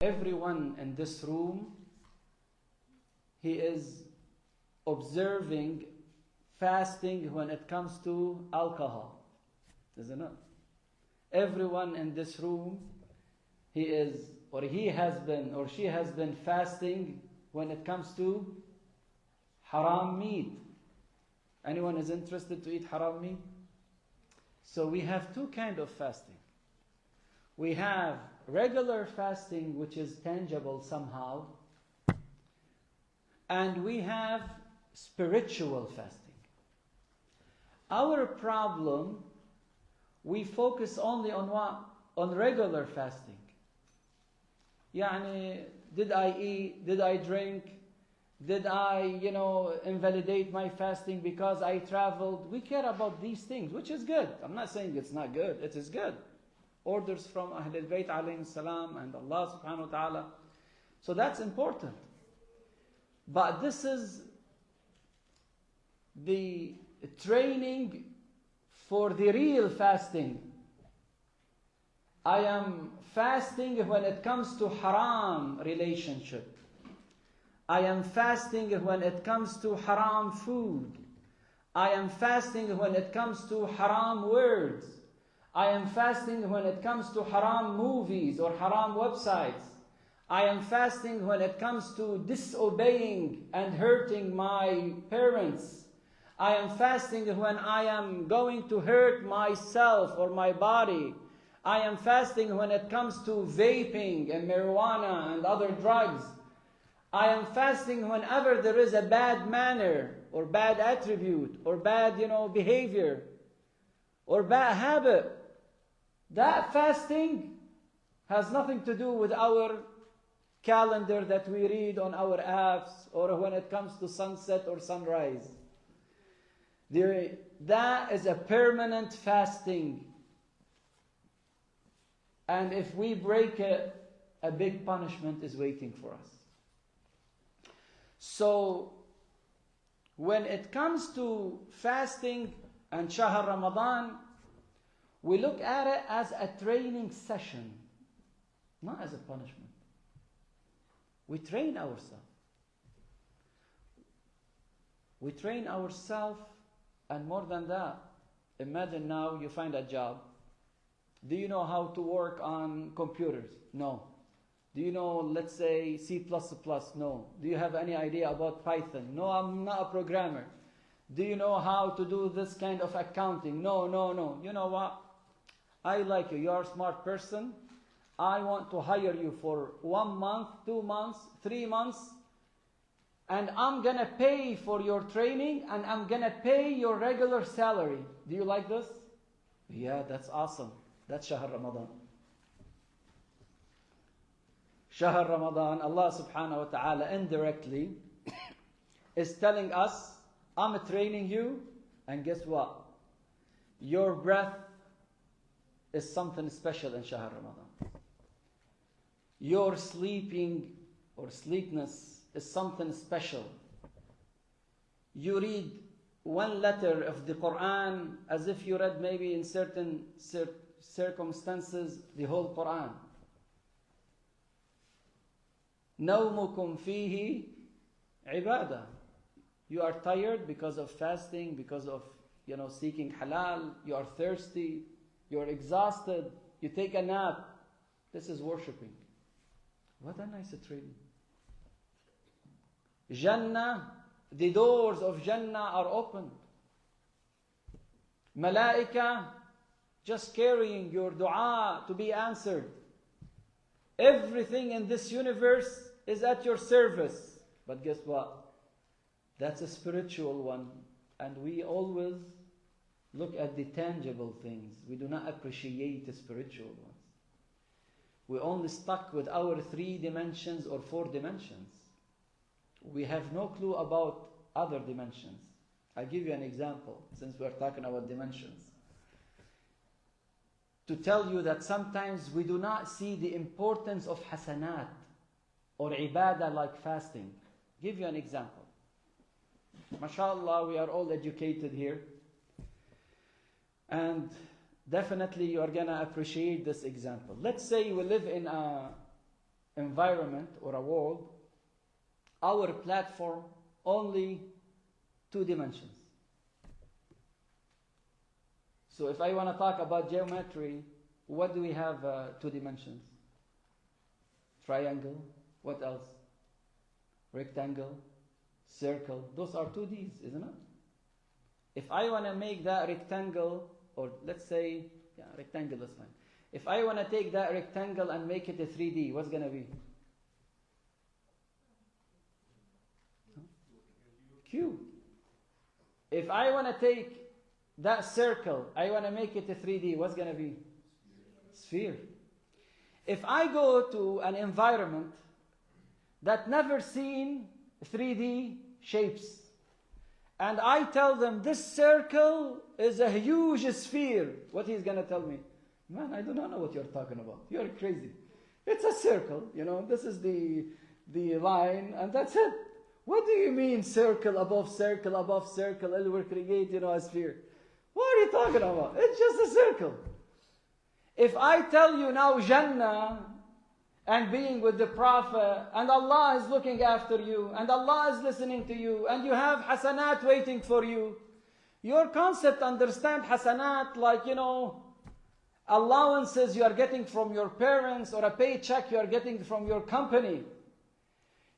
everyone in this room, he is observing fasting when it comes to alcohol, isn't it? Everyone in this room, he is, or he has been, or she has been fasting when it comes to haram meat. Anyone is interested to eat haram meat? So we have two kinds of fasting. We have regular fasting, which is tangible somehow, and we have spiritual fasting. Our problem, we focus only on what? On regular fasting. Yani, did I eat? Did I drink? Did I, invalidate my fasting because I traveled? We care about these things, which is good. I'm not saying it's not good. It is good. Orders from Ahlul Bayt alayhi salam and Allah subhanahu wa ta'ala. So that's important. But this is the training for the real fasting. I am fasting when it comes to haram relationship. I am fasting when it comes to haram food. I am fasting when it comes to haram words. I am fasting when it comes to haram movies or haram websites. I am fasting when it comes to disobeying and hurting my parents. I am fasting when I am going to hurt myself or my body. I am fasting when it comes to vaping and marijuana and other drugs. I am fasting whenever there is a bad manner or bad attribute or bad, behavior or bad habit. That fasting has nothing to do with our calendar that we read on our apps or when it comes to sunset or sunrise. That is a permanent fasting. And if we break it, a big punishment is waiting for us. So, when it comes to fasting and Shahr Ramadan, we look at it as a training session, not as a punishment. We train ourselves. We train ourselves, and more than that, imagine now you find a job. Do you know how to work on computers? No. Do you know, let's say, C++? No. Do you have any idea about Python? No, I'm not a programmer. Do you know how to do this kind of accounting? No. You know what? I like you. You're a smart person. I want to hire you for 1 month, 2 months, 3 months, and I'm going to pay for your training, and I'm going to pay your regular salary. Do you like this? Yeah, that's awesome. That's Shahr Ramadan. Shahr Ramadan, Allah subhanahu wa ta'ala indirectly is telling us, I'm training you, and guess what? Your breath is something special in Shahr Ramadan. Your sleeping or sleepness is something special. You read one letter of the Quran as if you read maybe in certain circumstances the whole Quran. نومكم فيه عبادة. You are tired because of fasting, because of seeking halal. You are thirsty. You are exhausted. You take a nap. This is worshipping. What a nice training. Jannah, the doors of Jannah are open. Malaika just carrying your dua to be answered. Everything in this universe is at your service. But guess what? That's a spiritual one. And we always look at the tangible things. We do not appreciate the spiritual ones. We're only stuck with our 3 dimensions or 4 dimensions. We have no clue about other dimensions. I'll give you an example, since we're talking about dimensions. To tell you that sometimes we do not see the importance of hasanat or ibadah like fasting. Give you an example. MashaAllah, we are all educated here. And definitely you are going to appreciate this example. Let's say we live in a environment or a world, our platform only 2 dimensions. So if I want to talk about geometry, what do we have 2 dimensions? Triangle. What else? Rectangle. Circle. Those are 2Ds, isn't it? If I want to make that rectangle, or let's say, rectangle is fine. If I want to take that rectangle and make it a 3D, what's going to be? Cube. If I want to take that circle, I want to make it a 3D, what's going to be? Sphere. If I go to an environment that never seen 3D shapes, and I tell them this circle is a huge sphere, what he's going to tell me? Man, I do not know what you're talking about. You're crazy. It's a circle, this is the line, and that's it. What do you mean circle above circle above circle, and we'll create, a sphere? What are you talking about? It's just a circle. If I tell you now Jannah and being with the Prophet, and Allah is looking after you, and Allah is listening to you, and you have hasanat waiting for you, your concept understand hasanat like, allowances you are getting from your parents or a paycheck you are getting from your company.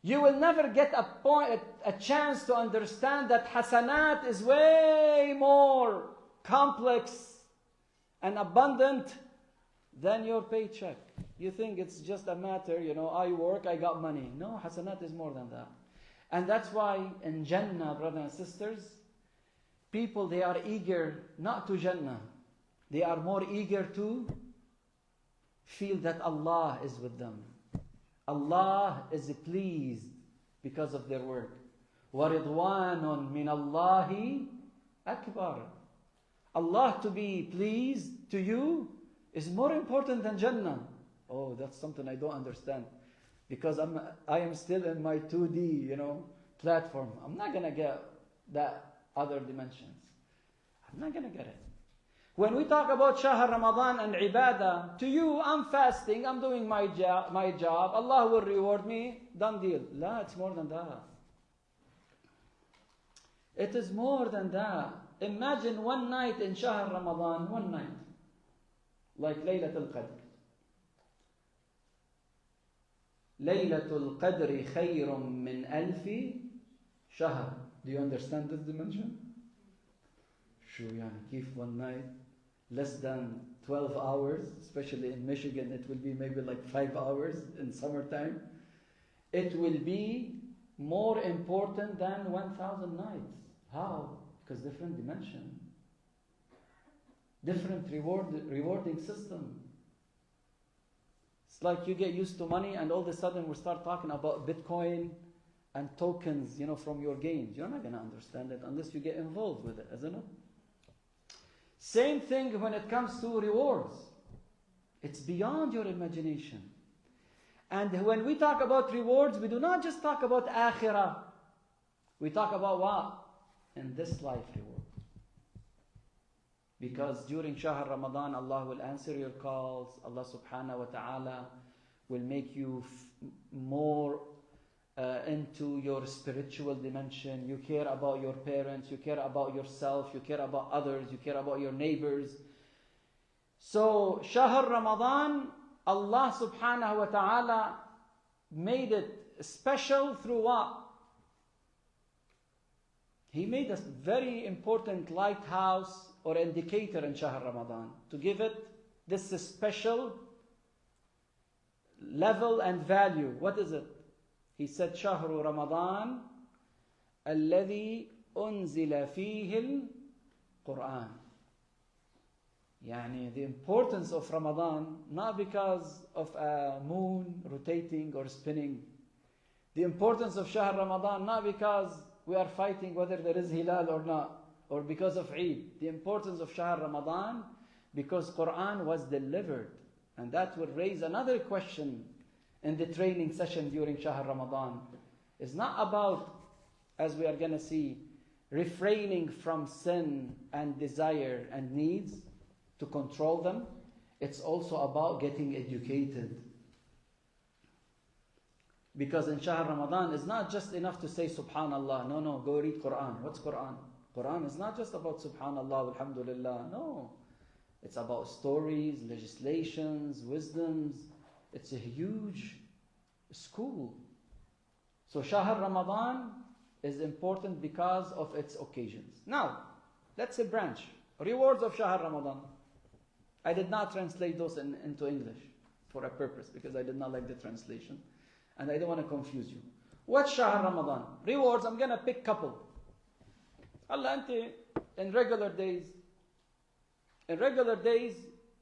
You will never get a chance to understand that hasanat is way more complex and abundant than your paycheck. You think it's just a matter, I work, I got money. No, hasanat is more than that. And that's why in Jannah, brothers and sisters, people, they are eager not to Jannah. They are more eager to feel that Allah is with them. Allah is pleased because of their work. وَرِضْوَانٌ مِّنَ اللَّهِ أَكْبَرٌ. Allah to be pleased to you is more important than Jannah. Oh, that's something I don't understand. Because I am still in my 2D, platform. I'm not going to get that other dimensions. I'm not going to get it. When we talk about Shahr Ramadan and Ibadah, to you, I'm fasting, I'm doing my job, Allah will reward me, done deal. La, it's more than that. It is more than that. Imagine one night in Shahr Ramadan, one night, like Laylatul Qadr. Laylatul Qadr khayrun min alfi shahr. Do you understand this dimension? Sure, keep one night, less than 12 hours, especially in Michigan, it will be maybe like 5 hours in summertime. It will be more important than 1,000 nights. How? Because different dimension. Different rewarding system. It's like you get used to money and all of a sudden we start talking about Bitcoin and tokens, from your gains. You're not going to understand it unless you get involved with it, isn't it? Same thing when it comes to rewards. It's beyond your imagination. And when we talk about rewards, we do not just talk about akhirah. We talk about what? In this life reward. Because during Shahr Ramadan, Allah will answer your calls. Allah subhanahu wa ta'ala will make you more into your spiritual dimension. You care about your parents, you care about yourself, you care about others, you care about your neighbors. So Shahr Ramadan, Allah subhanahu wa ta'ala made it special through what? He made a very important lighthouse or indicator in Shahr Ramadan to give it this special level and value. What is it? He said, شهر رمضان الذي أنزل فيه القرآن. يعني the importance of Ramadan, not because of a moon rotating or spinning. The importance of Shahr Ramadan, not because we are fighting whether there is Hilal or not, or because of Eid. The importance of Shahr Ramadan, because Quran was delivered. And that will raise another question in the training session during Shahr Ramadan. It's not about, as we are going to see, refraining from sin and desire and needs to control them. It's also about getting educated. Because in Shahr Ramadan, it's not just enough to say Subhanallah. No, go read Quran. What's Quran? Quran is not just about Subhanallah, Alhamdulillah. No. It's about stories, legislations, wisdoms. It's a huge school. So Shahr Ramadan is important because of its occasions. Now, let's say branch. Rewards of Shahr Ramadan. I did not translate those into English for a purpose because I did not like the translation. And I don't want to confuse you. What's Shahr Ramadan? Rewards, I'm going to pick couple. Allah, in regular days,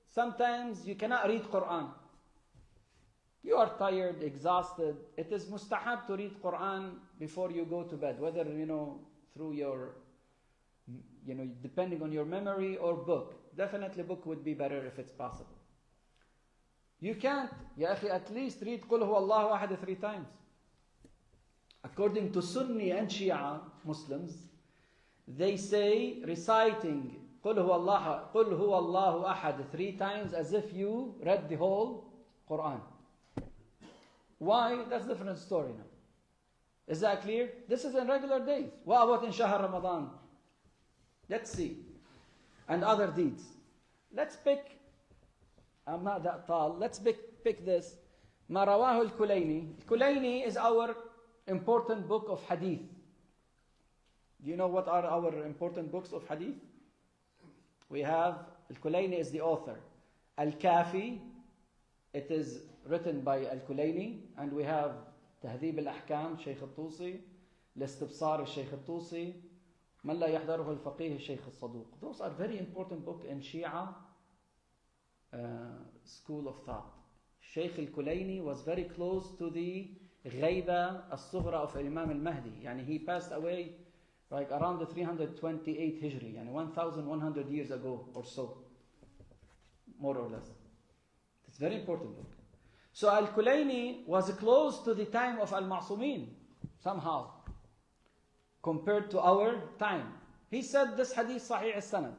sometimes you cannot read Quran. You are tired, exhausted. It is mustahab to read Quran before you go to bed, whether, through your, depending on your memory or book. Definitely book would be better if it's possible. You can't, ya akhi, at least read Qul Huwa Allahu Ahad 3 times. According to Sunni and Shia Muslims, they say reciting Qul Huwa Allahu Ahad 3 times as if you read the whole Quran. Why? That's a different story now. Is that clear? This is in regular days. What about in Shahr Ramadan? Let's see. And other deeds. Let's pick, I'm not that tall, let's pick this. Ma rawahu al-Kulayni. Al-Kulayni is our important book of hadith. Do you know what are our important books of hadith? We have, Al-Kulayni is the author. Al-Kafi, it is written by Al-Kulayni, and we have Tahdhib al-Ahkam, Sheikh al-Tusi, Al-Istibsar, Sheikh al-Tusi, Man la yahdaruhu al-Faqih, Sheikh al-Saduq. Those are very important books in Shia school of thought. Sheikh al-Kulayni was very close to the Ghaiba al-Sughra of Imam al-Mahdi. Yani he passed away like around the 328 Hijri, yani 1,100 years ago or so, more or less. It's a very important book. So Al-Kulayni was close to the time of Al-Ma'sumin, somehow, compared to our time. He said this hadith Sahih al-Sanad.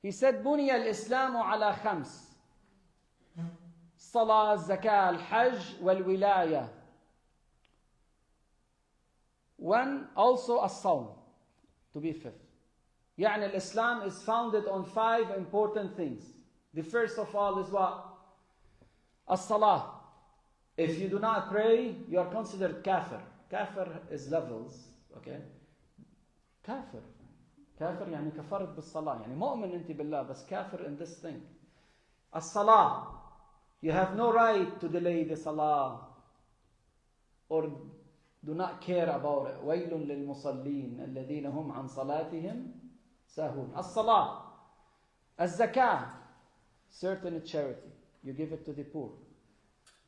He said, بُنِيَ الْإِسْلَامُ عَلَى خَمْسٍ الصلاة, الزكاة, الحج, والولاية. One, also as-sawm, to be fifth. يعني Islam is founded on 5 important things. The first of all is what? As-salah. If you do not pray, you are considered kafir. Kafir is levels, okay? Kafir. كافر يعني كفرت بالصلاة يعني مؤمن أنت بالله بس كافر in this thing. الصلاة, you have no right to delay the salah or do not care about it. ويل للمصلين الذين هم عن صلاتهم ساهون. الصلاة. الزكاة, certain charity, you give it to the poor.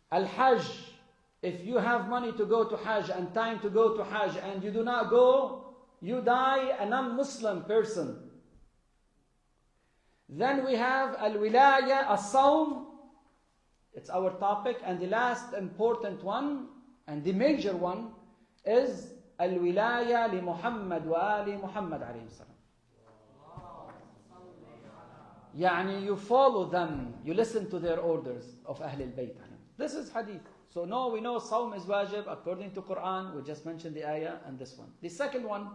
Al-Hajj, if you have money to go to Hajj and time to go to Hajj and you do not go, you die a non-Muslim person. Then we have Al-Wilaya, As-Sawm. It's our topic. And the last important one, and the major one, is Al-Wilaya li Muhammad wa Ali Muhammad alayhi salam. Yani you follow them, you listen to their orders of Ahl al-Bayt. This is hadith. So no, we know Sawm is wajib according to Quran. We just mentioned the ayah and this one. The second one,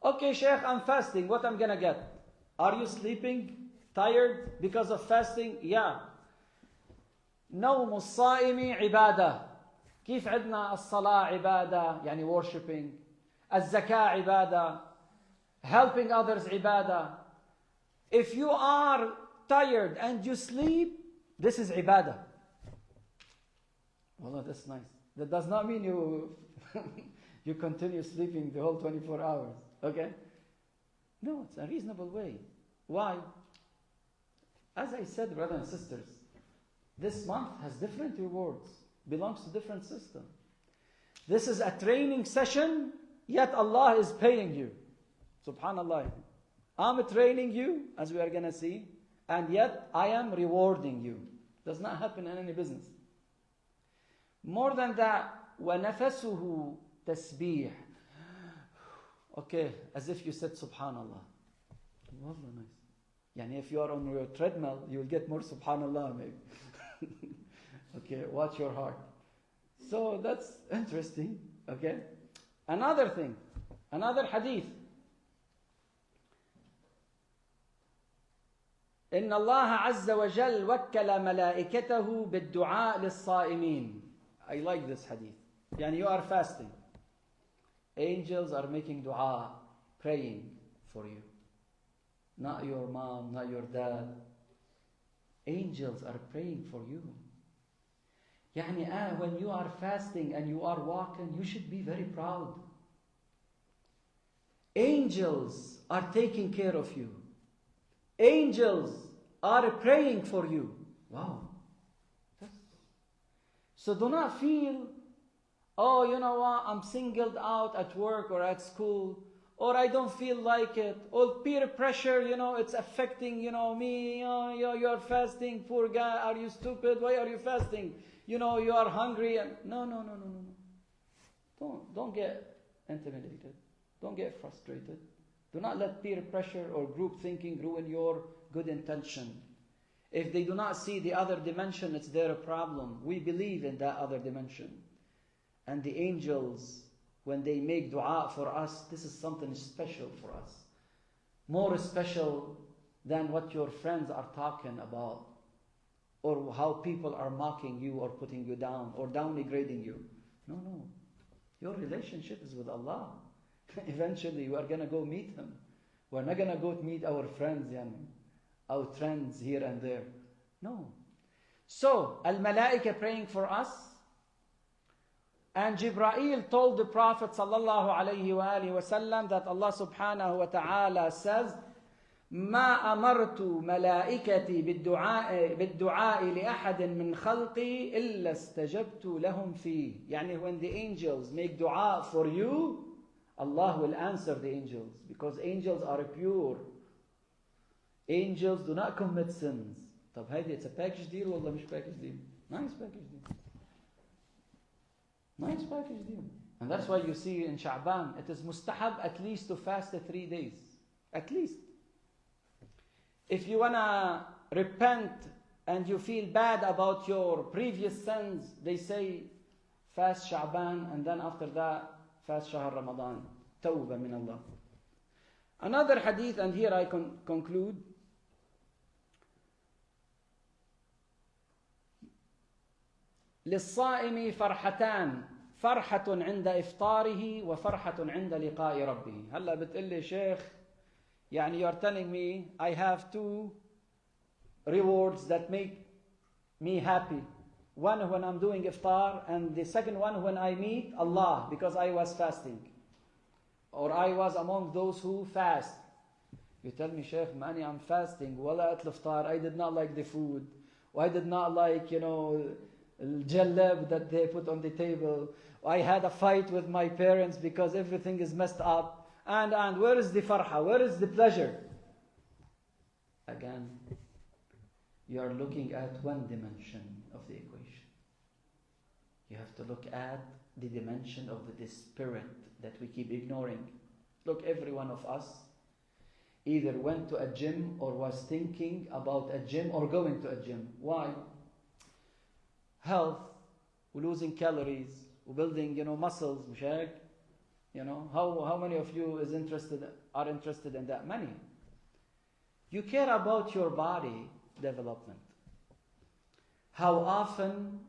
okay, Sheikh, I'm fasting. What I'm gonna get? Are you sleeping? Tired because of fasting? Yeah. نوم الصائم عبادة. كيف عندنا الصلاة عبادة يعني worshipping. الزكاة عبادة. Helping others عبادة. If you are tired and you sleep, this is عبادة. Wallah, that's nice. That does not mean you you continue sleeping the whole 24 hours. Okay? No, it's a reasonable way. Why? As I said, brothers and sisters, this month has different rewards, belongs to different system. This is a training session, yet Allah is paying you. Subhanallah. I'm training you, as we are going to see, and yet I am rewarding you. Does not happen in any business. More than that, وَنَفَسُهُ تَسْبِيحٌ. Okay, as if you said Subhanallah. Wallah, nice. Yani if you are on your treadmill, you will get more Subhanallah maybe. Okay, watch your heart. So that's interesting. Okay. Another thing, another hadith. إن الله عز وجل وكل ملائكته بالدعاء للصائمين. I like this hadith. يعني you are fasting. Angels are making dua, praying for you. Not your mom, not your dad. Angels are praying for you. يعني when you are fasting and you are walking, you should be very proud. Angels are taking care of you. Angels are praying for you. Wow. So do not feel, oh, you know what, I'm singled out at work or at school, or I don't feel like it, or peer pressure, it's affecting, me, you're fasting, poor guy, are you stupid, why are you fasting? You are hungry. No. Don't get intimidated. Don't get frustrated. Do not let peer pressure or group thinking ruin your good intention. If they do not see the other dimension, it's their problem. We believe in that other dimension. And the angels, when they make dua for us, this is something special for us. More special than what your friends are talking about, or how people are mocking you or putting you down or downgrading you. No. Your relationship is with Allah. Eventually, we are going to go meet Him. We're not going to go meet our friends, our trends here and there. No. So, al-malaika praying for us. And Jibreel told the Prophet sallallahu alayhi wa alihi wasallam that Allah subhanahu wa ta'ala says, ما أمرت ملائكتي بالدعاء لأحد من خلقي إلا استجبت لهم فيه. يعني when the angels make dua for you, Allah will answer the angels, because angels are pure. Angels do not commit sins. طب هيدي it's a package deal ولا مش package deal? Nice package deal. Nice package deal. And that's why you see in Sha'ban, it is mustahab at least to fast 3 days. At least. If you want to repent and you feel bad about your previous sins, they say fast Sha'ban, and then after that fast Shahr Ramadan. Tawbah min Allah. Another hadith, and here I conclude. للصائم فرحتان فرحة عند إفطاره وفرحة عند لقاء ربه. هلا بتقلي شيخ, يعني you're telling me I have 2 rewards that make me happy. One when I'm doing iftar, and the second one when I meet Allah because I was fasting, or I was among those who fast. You tell me, Sheikh, mani, I'm fasting, wala at iftar, I did not like the food, I did not like, al-jallab that they put on the table, I had a fight with my parents because everything is messed up, and where is the farha, where is the pleasure? Again, you are looking at one dimension of the equation. You have to look at the dimension of the spirit that we keep ignoring. Look, every one of us either went to a gym or was thinking about a gym or going to a gym. Why? Health, losing calories, building, muscles, مش هيك? How many of you are interested in that? Many. You care about your body development. How often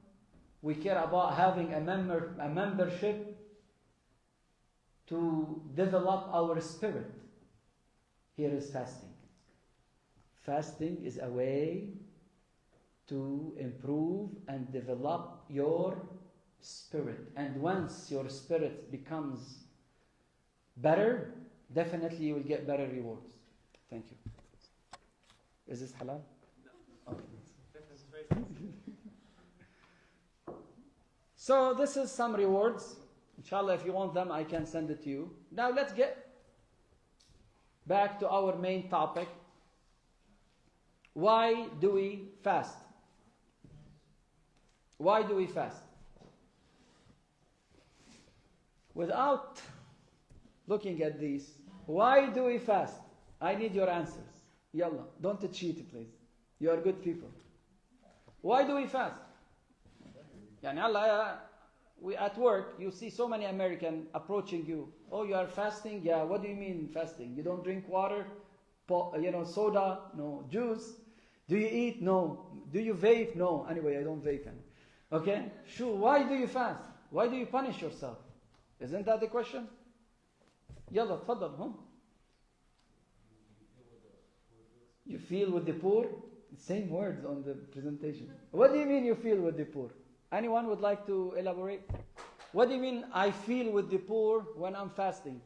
we care about having a membership to develop our spirit. Here is fasting. Fasting is a way to improve and develop your spirit. And once your spirit becomes better, definitely you will get better rewards. Thank you. Is this halal? No. Okay. So this is some rewards. Inshallah, if you want them, I can send it to you. Now let's get back to our main topic. Why do we fast? Why do we fast? Without looking at these, why do we fast? I need your answers. Yalla, don't cheat, please. You are good people. Why do we fast? يعني هلا we at work, you see so many American approaching you. Oh, you are fasting? Yeah, what do you mean fasting? You don't drink water? Soda? No. Juice? Do you eat? No. Do you vape? No. Anyway, I don't vape. Okay? Sure. Why do you fast? Why do you punish yourself? Isn't that the question? Yalla, tfaddal, huh? You feel with the poor? Same words on the presentation. What do you mean you feel with the poor? Anyone would like to elaborate? What do you mean I feel with the poor when I'm fasting?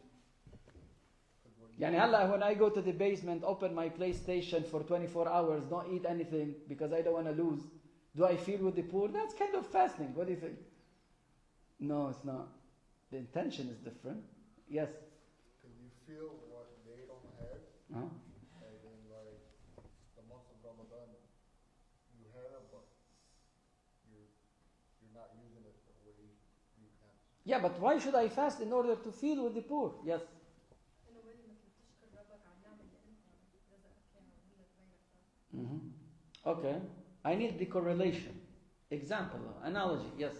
Yani هلا when I go to the basement, open my PlayStation for 24 hours, don't eat anything because I don't want to lose. Do I feel with the poor? That's kind of fasting. What do you think? No, it's not. The intention is different. Yes? Can you feel what they don't have? Uh-huh. And then like the month of Ramadan, you have, but you're not using it the way you can. Yeah, but why should I fast in order to feel with the poor? Yes? Mm-hmm. Okay. I need the correlation. Example, analogy, yes.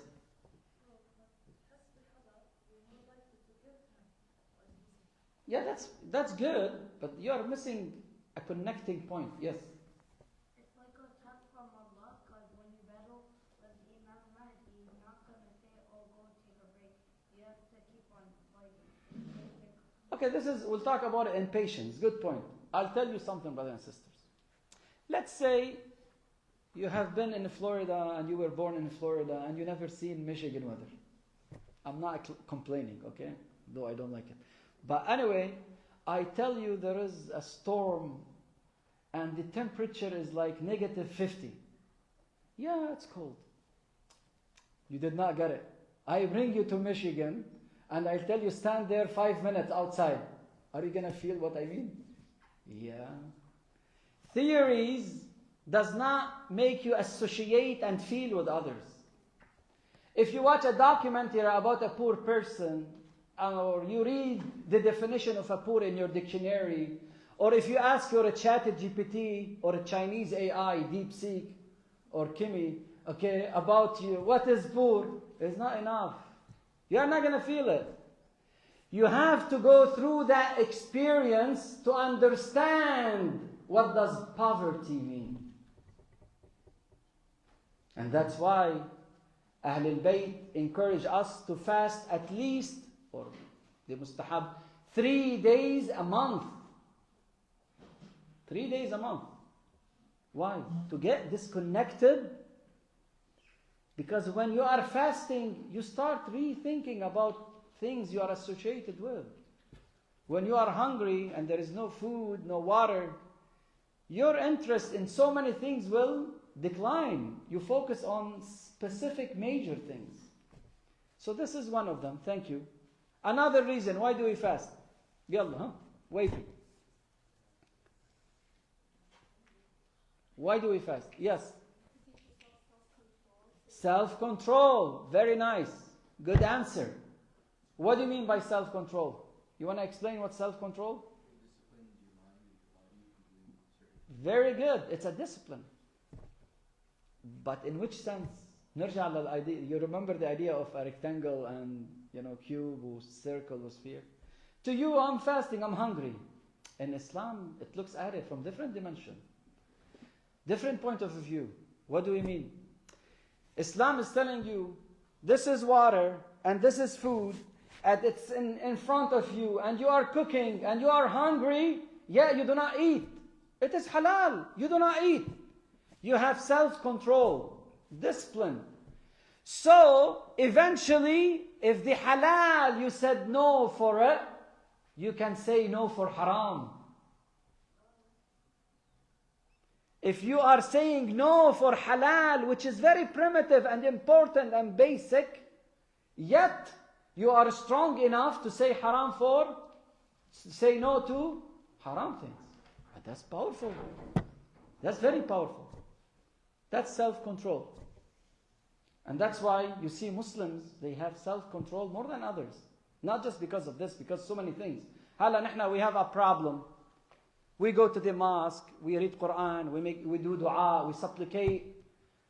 Yeah, that's good, but you are missing a connecting point. Yes. It's like a test from Allah, because when you battle with the Imam Mahdi, he's not going to say, oh, go take a break. You have to keep on fighting. Okay, we'll talk about it in patience. Good point. I'll tell you something, brothers and sisters. Let's say you have been in Florida and you were born in Florida and you never seen Michigan weather. I'm not complaining, okay? Though I don't like it. But anyway, I tell you there is a storm and the temperature is like negative 50. Yeah, it's cold. You did not get it. I bring you to Michigan and I tell you stand there 5 minutes outside. Are you going to feel what I mean? Yeah. Theories does not make you associate and feel with others. If you watch a documentary about a poor person, or you read the definition of a poor in your dictionary, or if you ask your ChatGPT or a Chinese AI, DeepSeek or Kimi, okay, about you, what is poor, it's not enough. You are not going to feel it. You have to go through that experience to understand what does poverty mean. And that's why Ahlul Bayt encourage us to fast at least, or the mustahab, 3 days a month. 3 days a month. Why? To get disconnected. Because when you are fasting, you start rethinking about things you are associated with. When you are hungry and there is no food, no water, your interest in so many things will decline. You focus on specific major things. So this is one of them. Thank you. Another reason, why do we fast? Yalla, huh? Waiting. Why do we fast? Yes. Self-control. Very nice. Good answer. What do you mean by self-control? You want to explain what self-control? Very good. It's a discipline. But in which sense? نرجع للidea. You remember the idea of a rectangle and cube or circle or sphere? To you, I'm fasting, I'm hungry. In Islam, it looks at it from different dimension. Different point of view. What do we mean? Islam is telling you, this is water and this is food and it's in front of you and you are cooking and you are hungry, yeah, you do not eat. It is halal. You do not eat. You have self-control, discipline. So, eventually, if the halal you said no for it, you can say no for haram. If you are saying no for halal, which is very primitive and important and basic, yet you are strong enough to say say no to haram things. That's powerful. That's very powerful. That's self-control. And that's why you see Muslims, they have self-control more than others. Not just because of this, because so many things. We have a problem. We go to the mosque, we read Quran, we do dua, we supplicate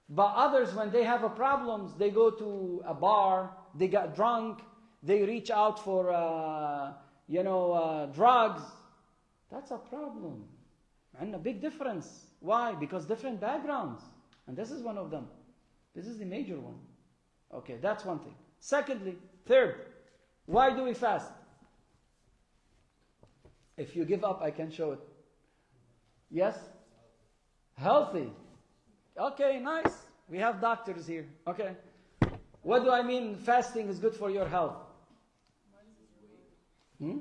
But others, when they have a problems, they go to a bar, they get drunk, they reach out for, drugs. That's a problem. And a big difference. Why? Because different backgrounds. And this is one of them. This is the major one. Okay, that's one thing. Secondly, third, why do we fast? If you give up, I can show it. Yes? Healthy. Okay, nice. We have doctors here. Okay. What do I mean fasting is good for your health? Hmm?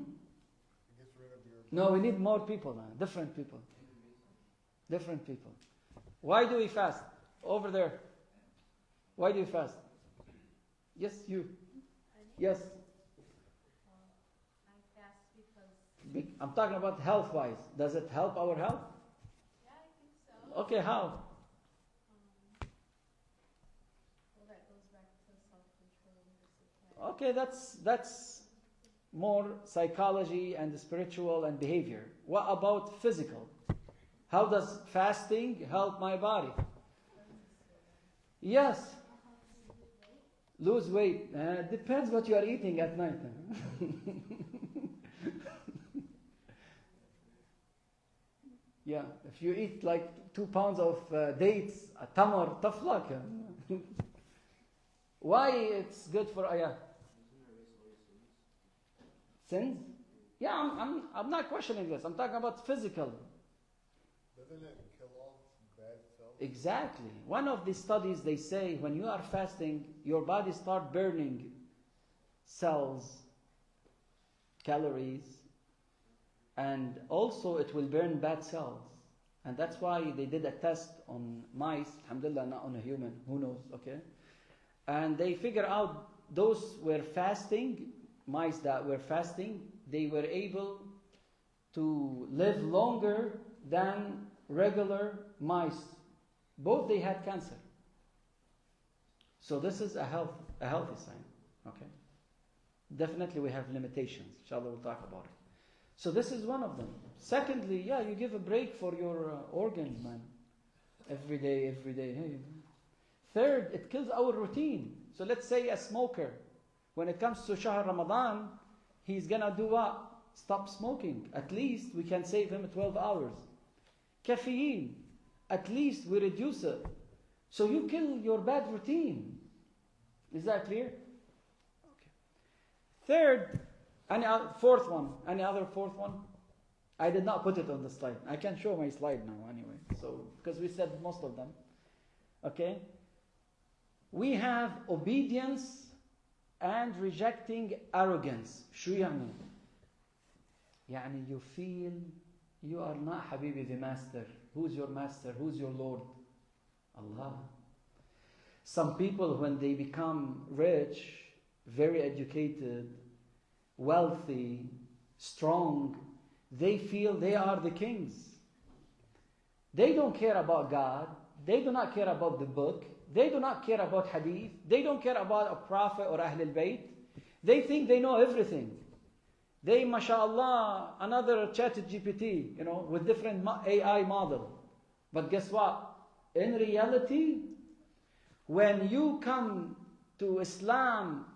No, we need more people now. Different people. Different people. Why do we fast? Over there. Why do you fast? Yes, you. Yes. I fast because... I'm talking about health-wise. Does it help our health? Yeah, I think so. Okay, how? Well, that goes back to self-control and discipline. Okay, that's more psychology and spiritual and behavior. What about physical? How does fasting help my body? Yes. Lose weight. Depends what you are eating at night. Yeah, if you eat like 2 pounds of dates, a tamar, tough luck. Why it's good for sins? Yeah, I'm not questioning this. I'm talking about physical. Doesn't it kill off bad cells? Exactly. One of the studies, they say when you are fasting, your body start burning cells, calories, and also it will burn bad cells. And that's why they did a test on mice, alhamdulillah, not on a human, who knows, okay? And they figure out those were fasting, mice that were fasting, they were able to live longer than regular mice. Both they had cancer. So this is a healthy sign. Okay. Definitely we have limitations. Inshallah we'll talk about it. So this is one of them. Secondly, you give a break for your organs, man. Every day. Hey. Third, it kills our routine. So let's say a smoker, when it comes to Shahr Ramadan, he's gonna do what? Stop smoking. At least we can save him 12 hours. Caffeine, at least we reduce it. So you kill your bad routine. Is that clear? Okay. Third, fourth one. Any other fourth one? I did not put it on the slide. I can show my slide now anyway. So, because we said most of them. Okay? We have obedience and rejecting arrogance. شو يعني? يعني you feel you are not Habibi the master. Who's your master? Who's your Lord? Allah. Some people, when they become rich, very educated, wealthy, strong, they feel they are the kings. They don't care about God. They do not care about the book. They do not care about hadith. They don't care about a prophet or Ahlul Bayt. They think they know everything. They, mashallah, another ChatGPT, with different AI model. But guess what? In reality, when you come to Islam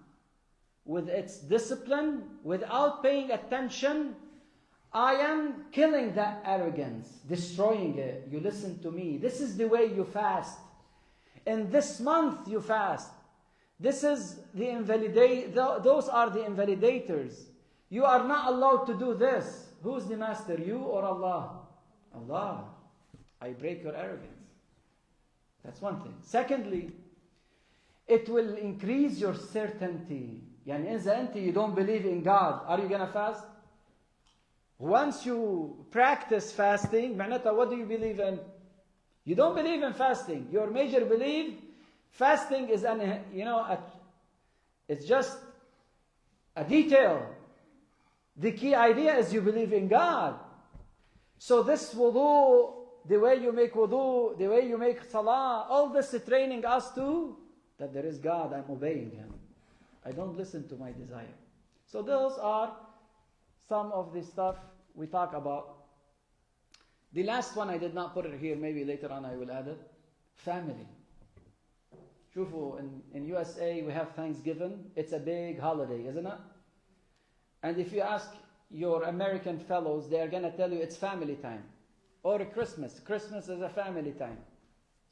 with its discipline, without paying attention, I am killing that arrogance, destroying it. You listen to me. This is the way you fast. In this month you fast. This is those are the invalidators. You are not allowed to do this. Who's the master, you or Allah? Allah. I break your arrogance. That's one thing. Secondly, it will increase your certainty. يعني إذا you don't believe in God, are you going to fast? Once you practice fasting, معناتها what do you believe in? You don't believe in fasting. Your major belief, fasting is it's just a detail. The key idea is you believe in God. So this wudu, the way you make wudu, the way you make salah, all this is training us to that there is God, I'm obeying Him. I don't listen to my desire. So those are some of the stuff we talk about. The last one I did not put it here, maybe later on I will add it. Family. شوفوا, in USA we have Thanksgiving. It's a big holiday, isn't it? And if you ask your American fellows, they are going to tell you it's family time. Or Christmas. Christmas is a family time.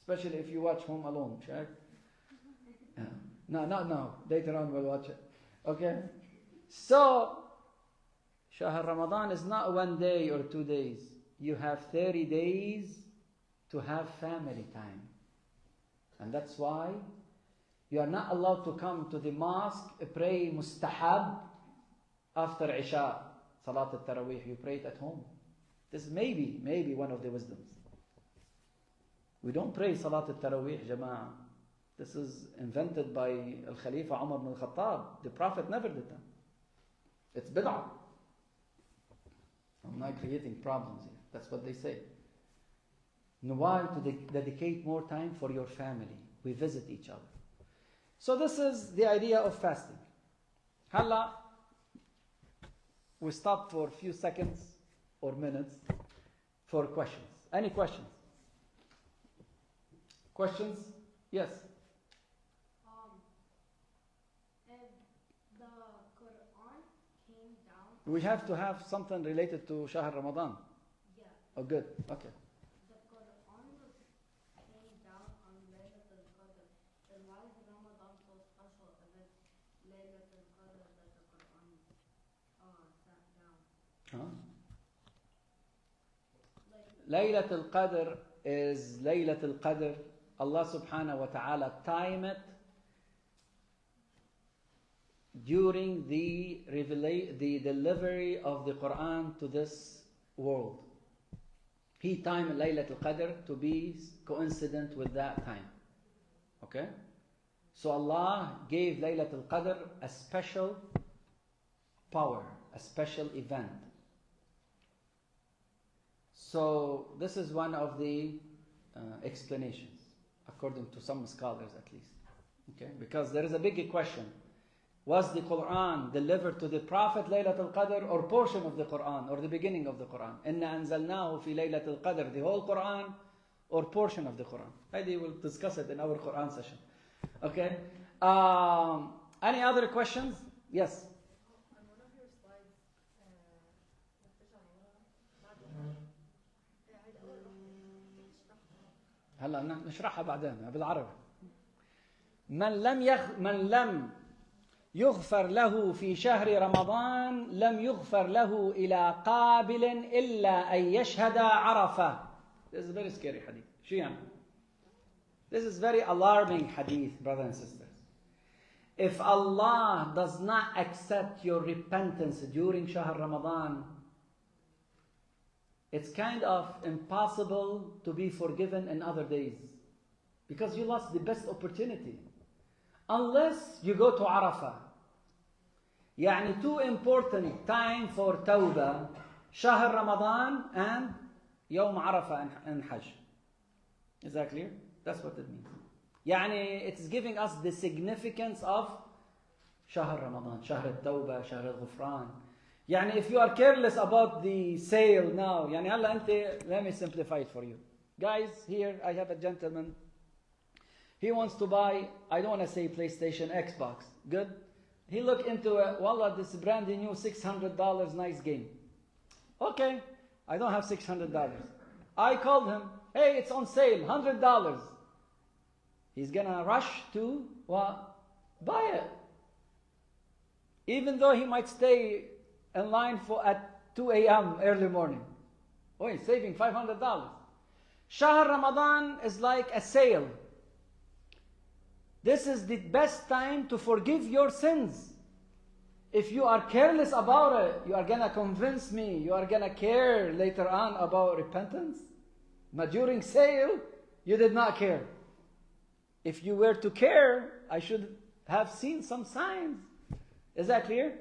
Especially if you watch Home Alone, Sheikh. Yeah. No, not now. Later on we'll watch it. Okay? So, Shahr Ramadan is not 1 day or 2 days. You have 30 days to have family time. And that's why you are not allowed to come to the mosque, pray mustahab after Isha, Salat al-Tarawih. You pray it at home. This is maybe one of the wisdoms. We don't pray Salat al-Tarawih, Jama'ah. This is invented by Al-Khalifa Umar ibn al-Khattab. The Prophet never did that. It's bid'ah. I'm not creating problems here. That's what they say. Why? To dedicate more time for your family. We visit each other. So this is the idea of fasting. Halla, we stop for a few seconds or minutes for questions. Any questions? Questions? Yes. If the Quran came down. We have to have something related to Shahr Ramadan. Yeah. Oh, good. Okay. The Quran came down on Laylatul Qadr. Then why is Ramadan so special? And then Laylatul Qadr that the Quran sat down. Huh? Laylatul Qadr is Laylatul Qadr. Allah subhanahu wa ta'ala timed it during the delivery of the Quran to this world. He timed Laylatul Qadr to be coincident with that time. Okay? So Allah gave Laylatul Qadr a special power, a special event. So this is one of the explanations, according to some scholars at least. Okay? Because there is a big question. Was the Quran delivered to the Prophet Laylatul Qadr or portion of the Quran or the beginning of the Quran? Inna anzalnahu fi Laylatul Qadr, the whole Quran or portion of the Quran? Maybe we'll discuss it in our Quran session. Okay? Any other questions? Yes? On one of your slides, هلا نشرحها بعدين بالعربي. من لم يغفر له في شهر رمضان لم يغفر له إلى قابل إلا أن يشهد عرفة. This is a very scary hadith. شو يعني? This is very alarming hadith, brothers and sisters. If Allah does not accept your repentance during Shahr Ramadan, it's kind of impossible to be forgiven in other days. Because you lost the best opportunity. Unless you go to Arafah. يعني two important time for Tawbah. Shahr Ramadan and Yawm Arafah and Hajj. Is that clear? That's what it means. يعني it's giving us the significance of Shahr Ramadan. Shahr al-Tawbah, Shahr al-Ghufran. يعني if you are careless about the sale now. يعني هلا أنت, let me simplify it for you. Guys, here I have a gentleman. He wants to buy, I don't want to say PlayStation, Xbox. Good? He looked into it. Wallah, this brand new $600 nice game. Okay, I don't have $600. I called him. Hey, it's on sale, $100. He's gonna rush to buy it. Even though he might stay in line for at 2 a.m. early morning. Oh, he's saving $500. Shahr Ramadan is like a sale. This is the best time to forgive your sins. If you are careless about it, you are going to convince me, you are going to care later on about repentance. But during sale, you did not care. If you were to care, I should have seen some signs. Is that clear?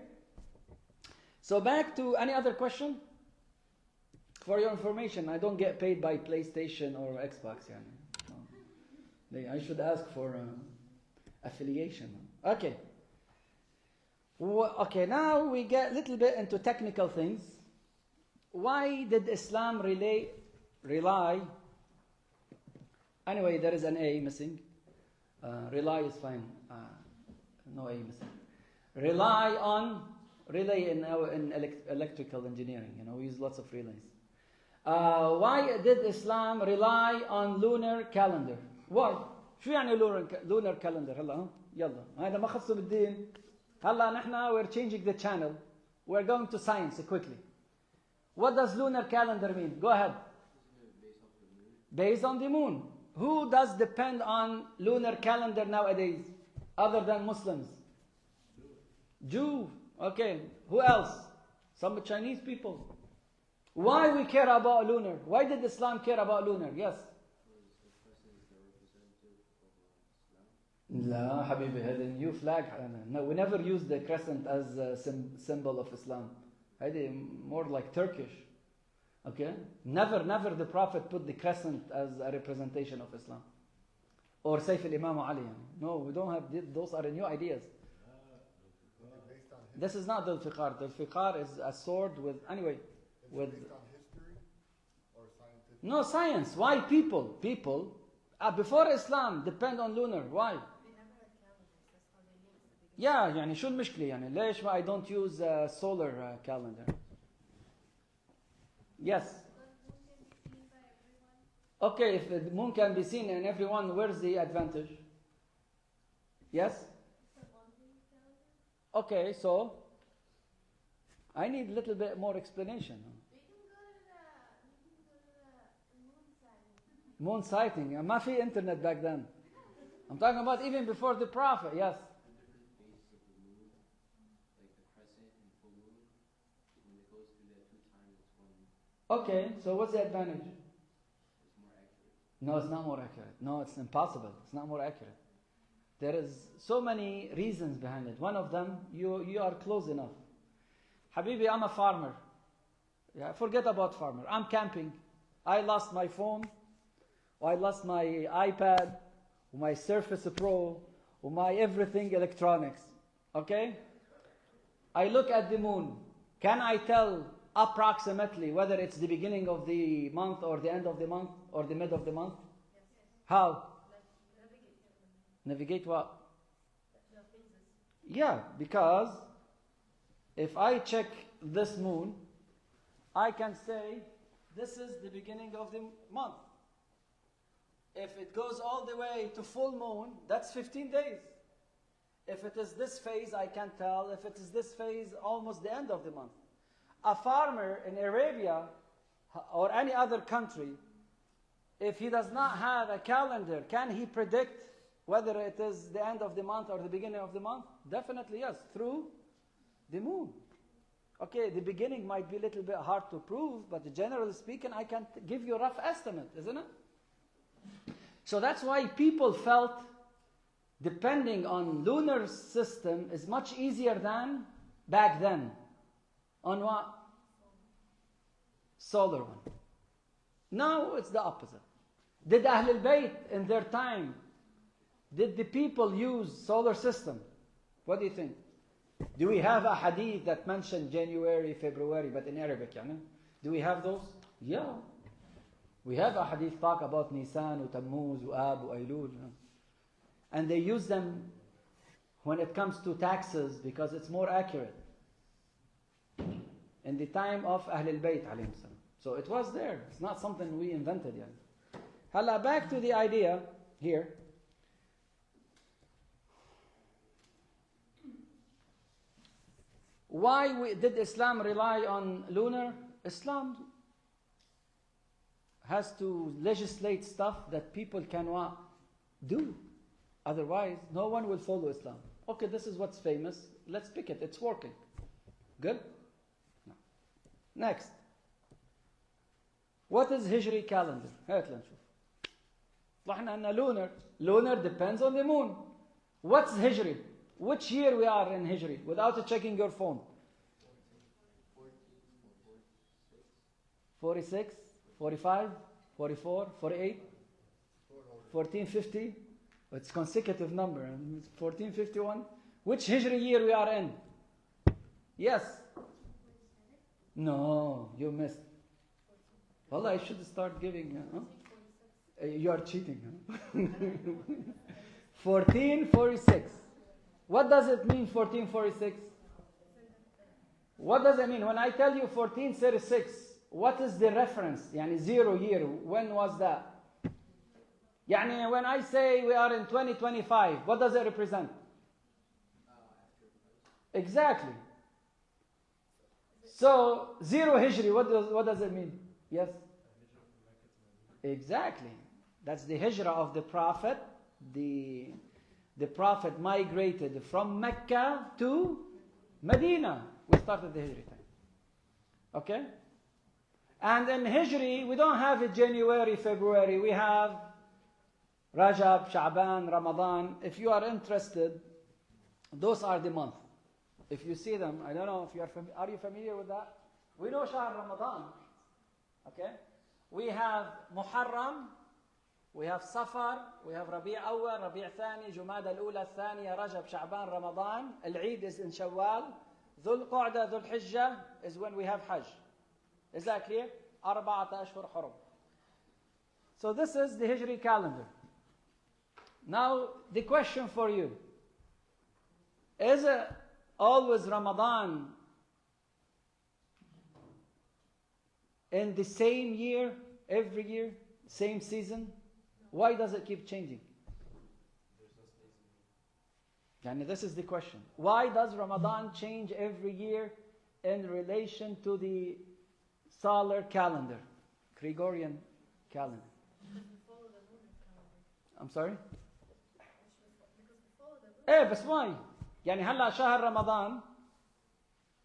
So back to any other question? For your information, I don't get paid by PlayStation or Xbox. No. I should ask for affiliation. Okay. Okay, now we get a little bit into technical things. Why did Islam rely? Anyway, there is an A missing. Rely is fine. No aim. Rely on relay in electrical engineering. We use lots of relays. Why did Islam rely on lunar calendar? Why? شو يعني lunar calendar هلا يلا هذا ما خصه بالدين. هلا نحن we're changing the channel. We're going to science quickly. What does lunar calendar mean? Go ahead. Based on the moon. Who does depend on lunar calendar nowadays other than Muslims? Jew. Okay. Who else? Some Chinese people. Why we care about lunar? Why did Islam care about lunar? Yes. لا حبيبي هذا new flag. No, we never use the crescent as a symbol of Islam. هذه more like Turkish. Okay? Never the Prophet put the crescent as a representation of Islam. Or Sayf al-Imam Ali. No, we don't have, those are new ideas. This is not Dhul Fiqar. Dhul Fiqar is a sword with, anyway, with... Based on history or scientific? No, science. Why people? People, before Islam, depend on lunar. Why? They never had calendars. That's how they knew it's the beginning. Yeah, يعني شو المشكلة يعني ليش ما I don't use a solar calendar? Yes. Okay, if the moon can be seen and everyone, where's the advantage? Yes? Okay, so I need a little bit more explanation. Moon sighting. ما في internet back then. I'm talking about even before the Prophet. Yes. Okay, so what's the advantage? No, it's not more accurate. No, it's impossible. It's not more accurate. There is so many reasons behind it. One of them, you are close enough. Habibi, I'm a farmer. Yeah, forget about farmer. I'm camping. I lost my phone. Or I lost my iPad. Or my Surface Pro. Or my everything electronics. Okay? I look at the moon. Can I tell approximately whether it's the beginning of the month or the end of the month or the mid of the month? Yes. How? Navigate. Navigate what? The phases. Yeah, because if I check this moon, I can say this is the beginning of the month. If it goes all the way to full moon, that's 15 days. If it is this phase, I can tell. If it is this phase, almost the end of the month. A farmer in Arabia or any other country, if he does not have a calendar, can he predict whether it is the end of the month or the beginning of the month? Definitely yes, through the moon. Okay, the beginning might be a little bit hard to prove, but generally speaking, I can give you a rough estimate, isn't it? So that's why people felt depending on lunar system is much easier than back then. On what? Solar one. Now it's the opposite. Did Ahl al-Bayt in their time, did the people use solar system? What do you think? Do we have a hadith that mentioned January, February, but in Arabic? يعني? Do we have those? Yeah. We have a hadith talk about Nisan, Tammuz, Ab, Aylul. And they use them when it comes to taxes because it's more accurate. In the time of Ahl al-Bayt alayhim salam. So it was there. It's not something we invented yet. Hala, back to the idea here. Why did Islam rely on lunar? Islam has to legislate stuff that people can do. Otherwise, no one will follow Islam. Okay, this is what's famous. Let's pick it. It's working. Good? No. Next. What is Hijri calendar? هات لنشوف. طلعنا أن lunar. Lunar depends on the moon. What's Hijri? Which year we are in Hijri? Without checking your phone. 46, 45, 44, 48, 1450. It's consecutive number. 1451. Which Hijri year we are in? Yes. No, you missed. Well, I should start giving. You are cheating. Huh? 1446. What does it mean, 1446? What does it mean? When I tell you 1436, what is the reference? Yani 0 year. When was that? Yani when I say we are in 2025, what does it represent? Exactly. So 0 Hijri, what does it mean? Yes? Exactly. That's the Hijrah of the Prophet. The Prophet migrated from Mecca to Medina. We started the Hijri time. Okay? And in Hijri, we don't have it January, February. We have Rajab, Sha'ban, Ramadan. If you are interested, those are the months. If you see them, I don't know if you are you familiar with that? We know Shahr Ramadan. Okay? We have Muharram, we have Safar, we have Rabi' Awwal, Rabi' Thani, Jumada al-Ula, Thaniya, Rajab, Sha'ban, Ramadan. Al-Eid is in Shawwal. Dhul Qa'da, Dhul Hijjah is when we have Hajj. Is that clear? 4 أشهر حرم. So this is the Hijri calendar. Now the question for you, is it always Ramadan in the same year, every year, same season? Why does it keep changing? And this is the question. Why does Ramadan change every year in relation to the solar calendar, Gregorian calendar? Because we follow the lunar calendar. I'm sorry? Because we follow the lunar. ايه بس why؟ يعني هلا شهر رمضان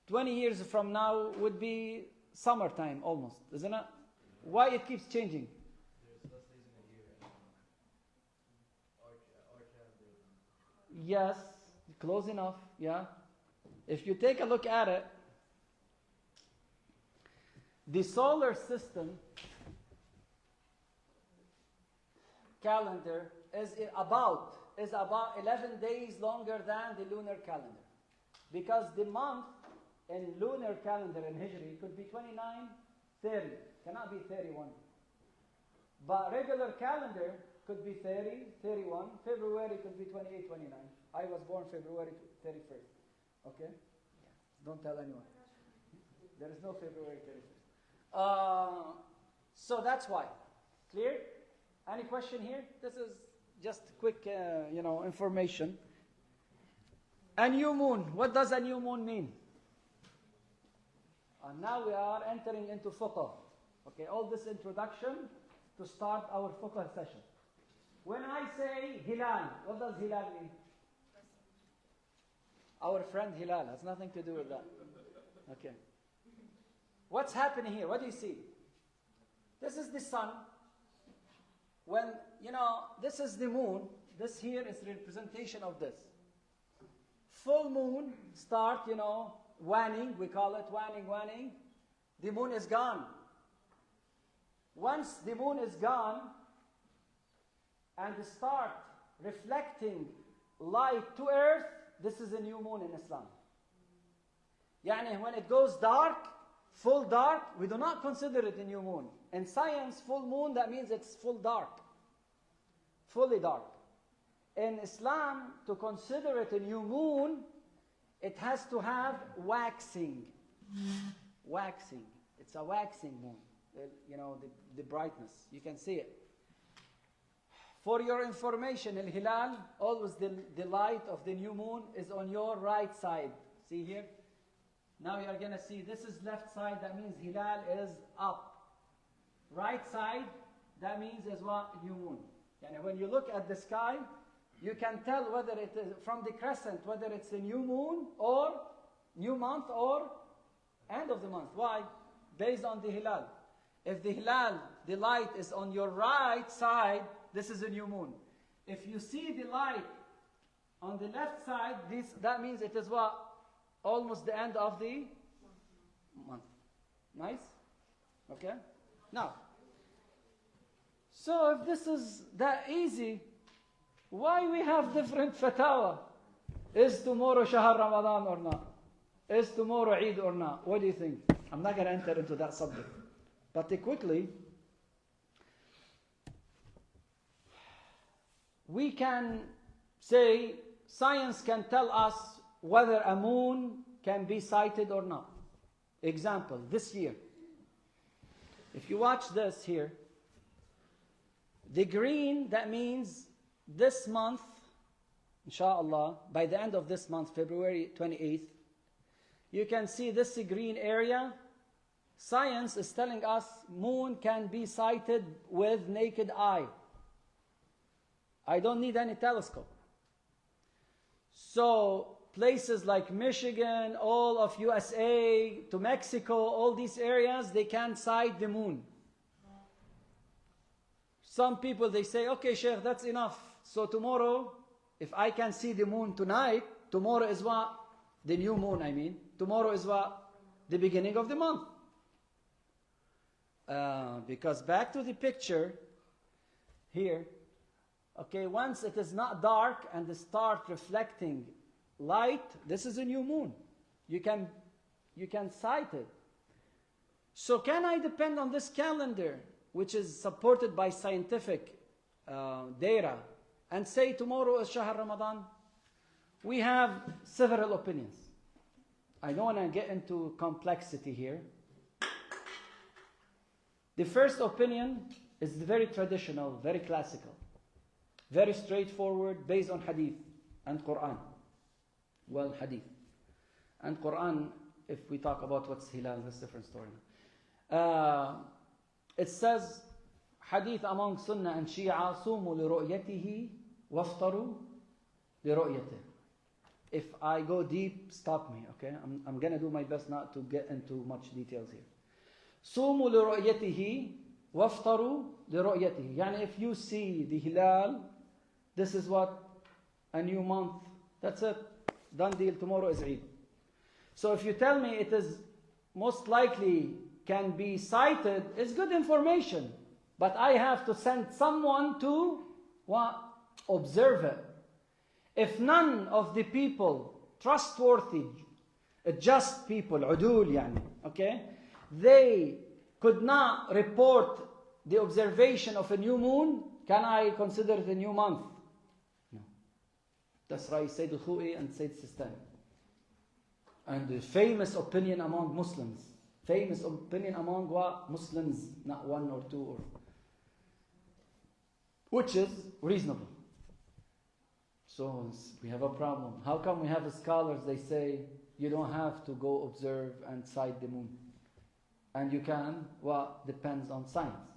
20 years from now would be summertime almost, isn't it? Why it keeps changing? There's less days in a year. Our calendar. Yes, close enough, yeah. If you take a look at it, the solar system calendar is about 11 days longer than the lunar calendar. Because the month in lunar calendar in Hijri could be 29, 30, cannot be 31. But regular calendar could be 30, 31, February could be 28, 29. I was born February 31st. Okay? Don't tell anyone. There is no February 31st. So that's why. Clear? Any question here? This is just quick, information. A new moon. What does a new moon mean? And now we are entering into fiqh. Okay, all this introduction to start our fiqh session. When I say hilal, what does hilal mean? Our friend Hilal has nothing to do with that. Okay. What's happening here? What do you see? This is the sun. When, this is the moon, this here is representation of this. Full moon start, waning, we call it waning. The moon is gone. Once the moon is gone and start reflecting light to earth, this is a new moon in Islam. Yani when it goes dark, full dark, we do not consider it a new moon. In science, full moon, that means it's full dark. Fully dark. In Islam, to consider it a new moon, it has to have waxing. Waxing. It's a waxing moon. The brightness. You can see it. For your information, Al-Hilal, always the light of the new moon is on your right side. See here? Now you are going to see this is left side, that means Hilal is up. Right side, that means is what? New moon. And when you look at the sky, you can tell whether it is from the crescent, whether it's a new moon or new month or end of the month. Why? Based on the Hilal. If the Hilal, the light is on your right side, this is a new moon. If you see the light on the left side, that means it is what? Almost the end of the month. Nice? Okay? Now, so if this is that easy, why we have different fatawa? Is tomorrow Shahr Ramadan or not? Is tomorrow Eid or not? What do you think? I'm not going to enter into that subject. But quickly, we can say science can tell us whether a moon can be sighted or not. Example, this year. If you watch this here, the green, that means this month, inshallah, by the end of this month, February 28th, you can see this green area. Science is telling us moon can be sighted with naked eye. I don't need any telescope. So places like Michigan, all of USA, to Mexico, all these areas, they can sight the moon. Some people, they say, okay, Sheikh, that's enough. So tomorrow, if I can see the moon tonight, tomorrow is what? The new moon, I mean. Tomorrow is what? The beginning of the month. Because back to the picture here, okay, once it is not dark and it start reflecting light, this is a new moon. You can sight it. So can I depend on this calendar, which is supported by scientific data, and say tomorrow is Shahr Ramadan? We have several opinions. I don't want to get into complexity here. The first opinion is very traditional, very classical, very straightforward, based on hadith and Quran. Well, hadith. And Quran, if we talk about what's hilal, that's a different story. It says, hadith among Sunnah and Shia, صُومُوا لِرُؤْيَتِهِ وَافْطَرُوا لِرُؤْيَتِهِ. If I go deep, stop me, okay? I'm going to do my best not to get into much details here. صُومُوا لِرُؤْيَتِهِ وَافْطَرُوا لِرُؤْيَتِهِ. Yani if you see the hilal, this is what? A new month. That's it. Done deal. Tomorrow is Eid. So if you tell me it is most likely can be sighted, it's good information. But I have to send someone to what? Observe it. If none of the people, trustworthy, just people, udul yani, okay, they could not report the observation of a new moon, can I consider it a new month? No. That's right, Sayyid al-Khou'i and Sayyid Sistani. And the famous opinion among Muslims. Famous opinion among what? Muslims, not one or two, or which is reasonable. So we have a problem. How come we have scholars, they say, you don't have to go observe and sight the moon? And you can, well, depends on science.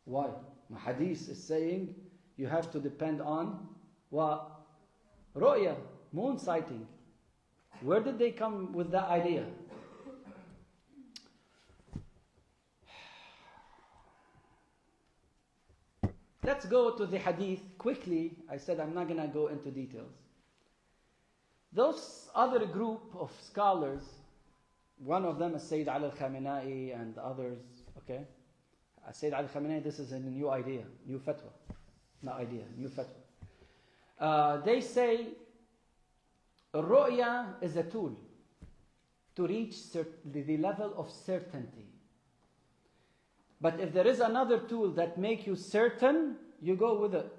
Why? The hadith is saying you have to depend on what? Ru'ya, moon sighting. Where did they come with that idea? Let's go to the hadith quickly. I said I'm not going to go into details. Those other group of scholars, one of them is Sayyid Ali al-Khamenei and others, okay? Sayyid Ali al-Khamenei, this is a new idea, new fatwa. Not idea, new fatwa. They say ru'ya is a tool to reach the level of certainty. But if there is another tool that make you certain, you go with it.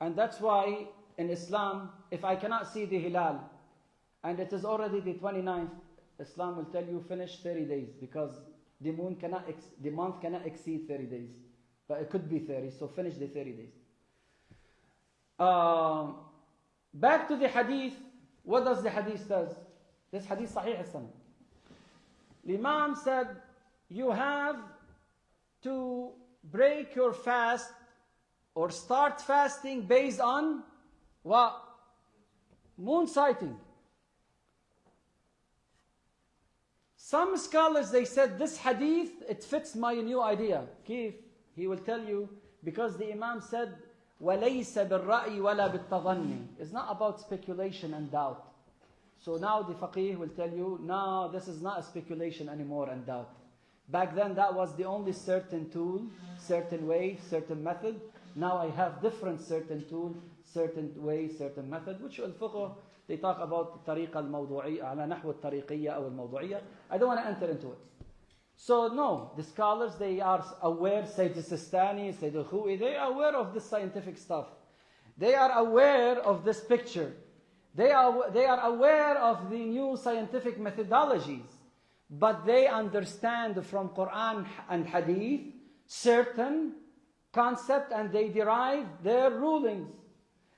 And that's why in Islam, if I cannot see the hilal, and it is already the 29th, Islam will tell you finish 30 days, because the month cannot exceed 30 days. But it could be 30, so finish the 30 days. Back to the hadith, what does the hadith says? This hadith sahih as-sanad. The Imam said, you have to break your fast or start fasting based on what? Moon sighting. Some scholars, they said this hadith, it fits my new idea. Kif? He will tell you, because the Imam said, وَلَيْسَ بِالرَّأْيِ وَلَا بِالتَّظَنِّ. It's not about speculation and doubt. So now the faqih will tell you, no, this is not a speculation anymore and doubt. Back then, that was the only certain tool, certain way, certain method. Now I have different certain tool, certain way, certain method, which al-fiqh, they talk about tariqa al-mawdu'iyya, ala nahwa al-tariqiyya or al-mawdu'iyya. I don't want to enter into it. So no, the scholars, they are aware, Sayyid Sistani, Sayyid al-Khou'i, they are aware of this scientific stuff. They are aware of this picture. They are aware of the new scientific methodologies, but they understand from Quran and Hadith certain concept and they derive their rulings.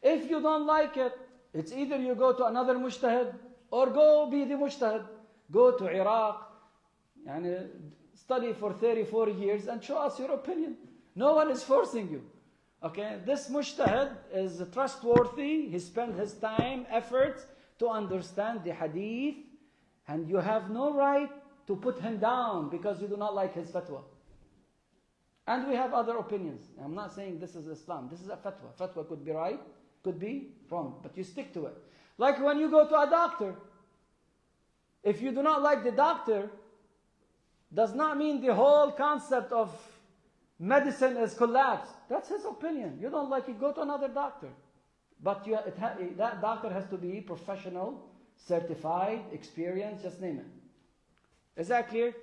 If you don't like it, it's either you go to another mujtahid or go be the mujtahid. Go to Iraq and study for 34 years and show us your opinion. No one is forcing you. Okay, this mujtahid is trustworthy. He spent his time, efforts to understand the hadith, and you have no right to put him down because you do not like his fatwa. And we have other opinions. I'm not saying this is Islam. This is a fatwa. Fatwa could be right, could be wrong, but you stick to it. Like when you go to a doctor. If you do not like the doctor, does not mean the whole concept of medicine is collapsed. That's his opinion. You don't like it, go to another doctor. But that doctor has to be professional, certified, experienced, just name it. Is that clear?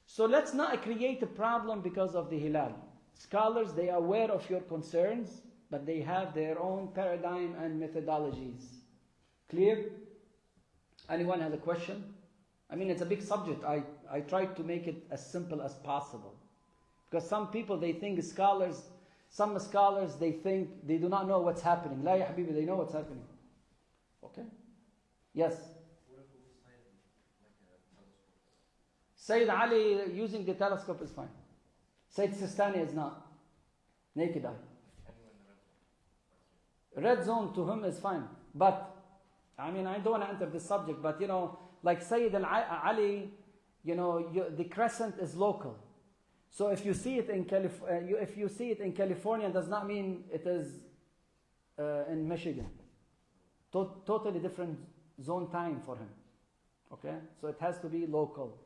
So let's not create a problem because of the hilal. Scholars, they are aware of your concerns, but they have their own paradigm and methodologies. Clear? Anyone has a question? I mean, it's a big subject. I tried to make it as simple as possible. Because some people, they think some scholars, they think they do not know what's happening. La ya habibi, they know what's happening. Okay? Yes? Sayyid Ali using the telescope is fine. Sayyid Sistani is not. Naked eye. Red zone to him is fine. But, I mean, I don't want to enter this subject, but like Sayyid Ali, the crescent is local. So if you see it in California, does not mean it is in Michigan. Totally different zone time for him. Okay? So it has to be local.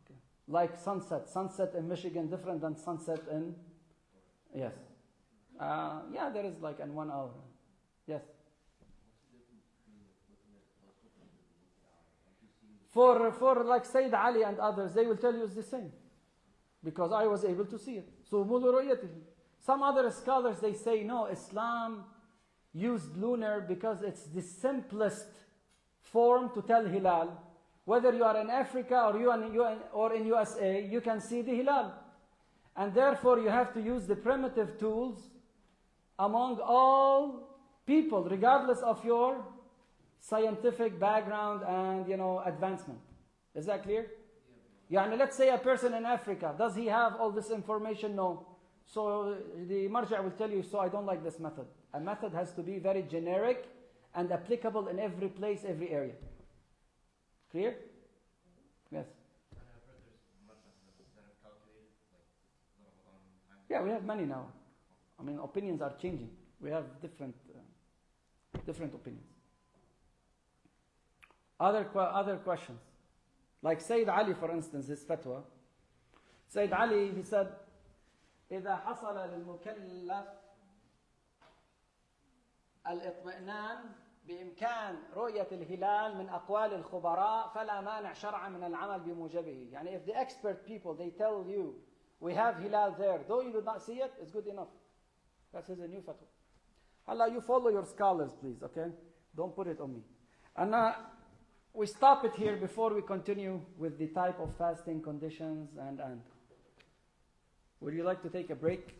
Okay. Like sunset. Sunset in Michigan different than sunset in... Yes. Yeah, there is like in 1 hour. Yes. For like Sayyid Ali and others, they will tell you it's the same. Because I was able to see it. So, some other scholars, they say, no, Islam used lunar because it's the simplest form to tell hilal. Whether you are in Africa or in USA, you can see the hilal. And therefore, you have to use the primitive tools among all people, regardless of your scientific background and, advancement. Is that clear? Let's say a person in Africa, does he have all this information? No. So the marja will tell you, so I don't like this method. A method has to be very generic and applicable in every place, every area. Clear? Yes. Yeah, we have many now. I mean, opinions are changing. We have different opinions. Other questions? Like Sayyid Ali, for instance, his fatwa. Sayyid Ali, he said, إذا حصل للمكلف الاطمئنان بإمكان رؤية الهلال من أقوال الخبراء فلا مانع شرعا من العمل بموجبه. يعني if the expert people, they tell you, we have hilal there, though you do not see it, it's good enough. That is a new fatwa. Allah, you follow your scholars, please, okay? Don't put it on me. And we stop it here before we continue with the type of fasting conditions and. Would you like to take a break?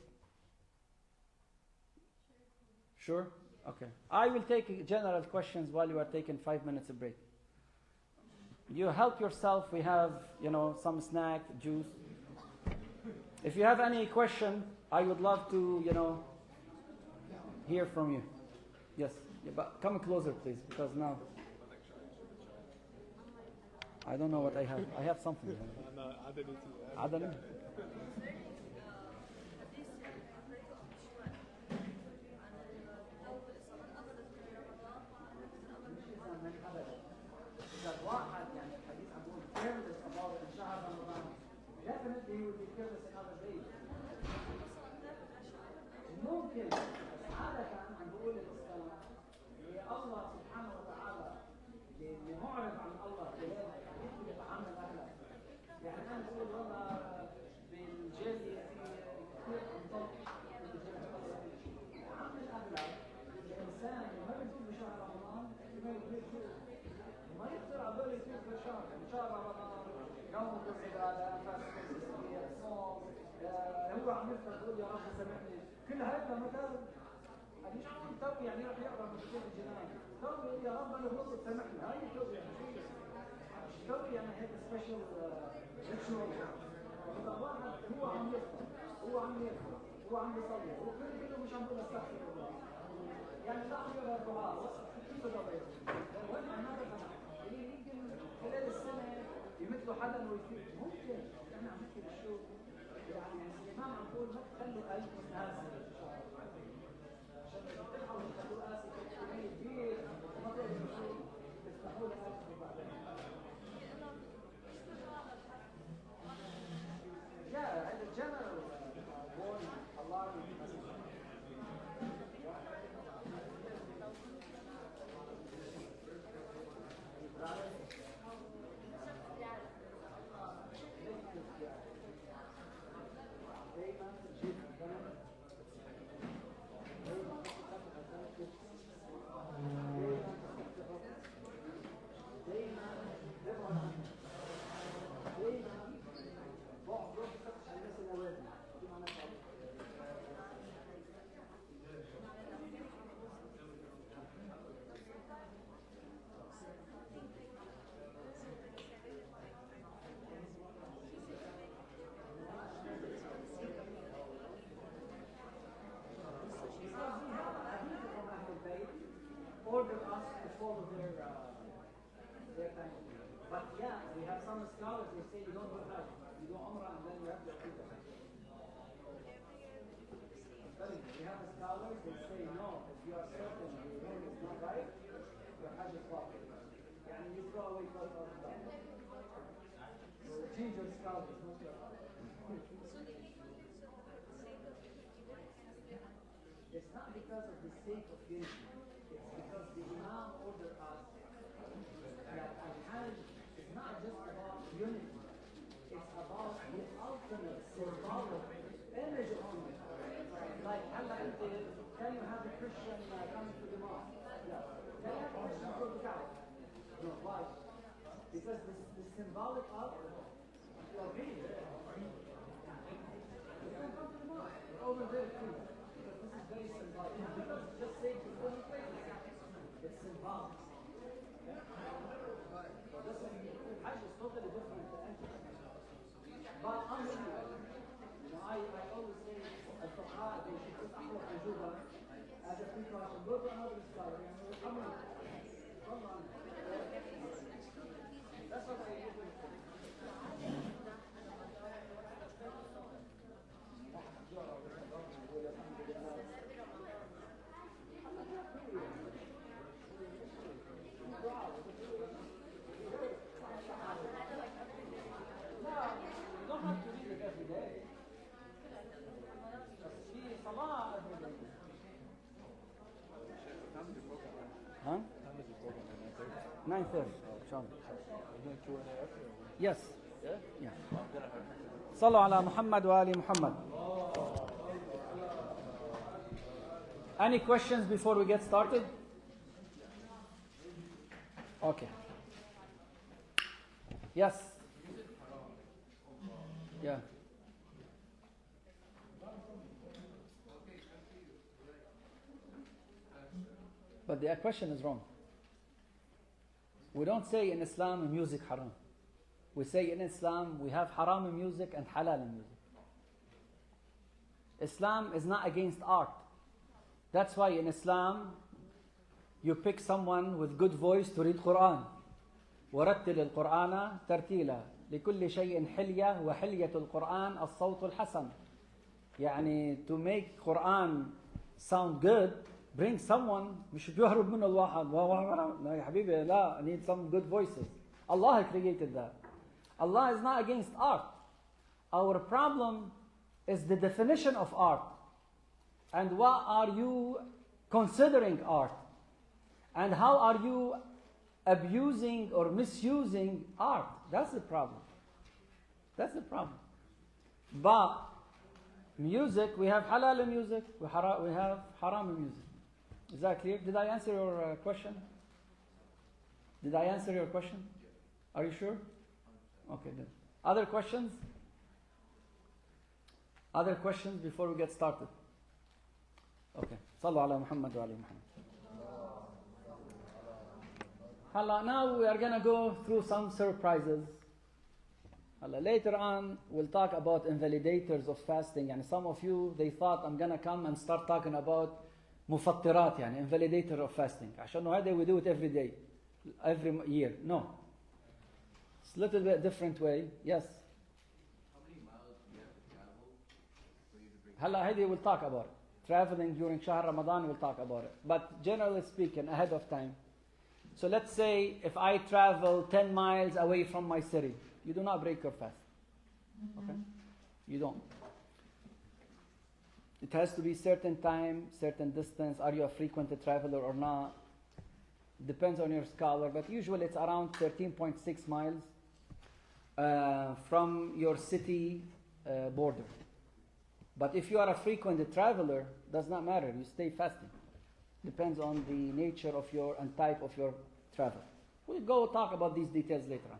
Sure? Okay. I will take general questions while you are taking 5 minutes of break. You help yourself. We have, some snack, juice. If you have any question, I would love to, hear from you. Yes. Yeah, but come closer, please, because now... I don't know what I have. I have something. عدني. واحد الحديث عن careless about شهر رمضان. Definitely he would be careless in other days. ممكن عادة عم بقول الإسلام الله سبحانه وتعالى اللي معرض عن الله يعني أنا بقول والله نومك والعباده، انفاسك الجسديه، الصوم، هو عم يفطر يقول يا رب سامحني، كل هذا مثلا مش عم توبه يعني راح يقرا من كتاب الجنان، توبه يقول يا رب انا غلطت سامحني، هاي توبه يعني توبه يعني هيك سبيشال ريتشوال. اذا واحد هو عم يفطر، هو عم يفطر، هو عم يصلي، هو كله مش عم يقول استغفر الله، يعني لا عم يقرا الدعاء، كيف بده يصير؟ وين ماذا سمع؟ يمكن خلال السنه يمثلوا حدا ويفيد، ممكن احنا عم نحكي بشو يعني الامام عم يقول ما تخلوا قلبكم قاسي عشان تلحقوا تخلوه قاسي كمية كبير وما تقدروا شو تفتحوا له قلبكم بعدين. Yeah, in general, warning, alarming message. Order us to follow their kind of thing. But yeah, we have some scholars they say you don't do Hajj, you do Umrah and then you have the Qibla. We have scholars they say no, if you are certain your name is not right, your Hajj is flawed. And you throw away both of them. So change your scholars, not your It's not because of the sake of unity. It's because the Imam ordered us that Al-Hajj is not just about unity. It's about the ultimate symbolic image of unity. Like, can you have a Christian coming to the mosque? Yeah. Can you have a Christian go to Kaaba? No, why? Because the symbolic of Tawheed. You can come to the mosque. Over there too. Very symbolic. Because it's just saying to go to places. It's symbolic. Okay? So this is Hajj is totally different to entry. But I always say al-Fuqaha they should put Ahwal al-Juba as a precaution. Go to another scholar and come on. That's what I usually say. Huh? 9:30. Yes. Yeah. صلوا على محمد وآل محمد. Any questions before we get started? Okay. Yes. Yeah. But the question is wrong. We don't say in Islam music haram. We say in Islam we have haram in music and halal in music. Islam is not against art. That's why in Islam you pick someone with good voice to read Quran. ورتل القرآن ترتيلا لكل شيء حلية وحلية القرآن الصوت الحسن. يعني to make Quran sound good, bring someone مش بيهرب منه الواحد. لا يا حبيبي لا, I need some good voices. Allah created that. Allah is not against art. Our problem is the definition of art. And what are you considering art? And how are you abusing or misusing art? That's the problem. That's the problem. But music, we have halal music, we have haram music. Is that clear? Did I answer your question? Did I answer your question? Are you sure? Okay, then. Other questions? Other questions before we get started? Okay. صلوا على محمد وعلى محمد. Now we are going to go through some surprises. Later on, we'll talk about invalidators of fasting. And some of you, they thought I'm going to come and start talking about mufattirat, يعني invalidator of fasting. عشان هذا we do it every day, every year. No. It's a little bit different way. Yes. How many miles do you have to travel for you to bring? هذه we'll talk about it. Traveling during Shahr Ramadan, we'll talk about it. But generally speaking, ahead of time. So let's say if I travel 10 miles away from my city, you do not break your fast. Okay? You don't. It has to be certain time, certain distance. Are you a frequent traveler or not? Depends on your scholar, but usually it's around 13.6 miles from your city border. But if you are a frequent traveler, does not matter. You stay fasting. Depends on the nature of your and type of your travel. We'll go talk about these details later on.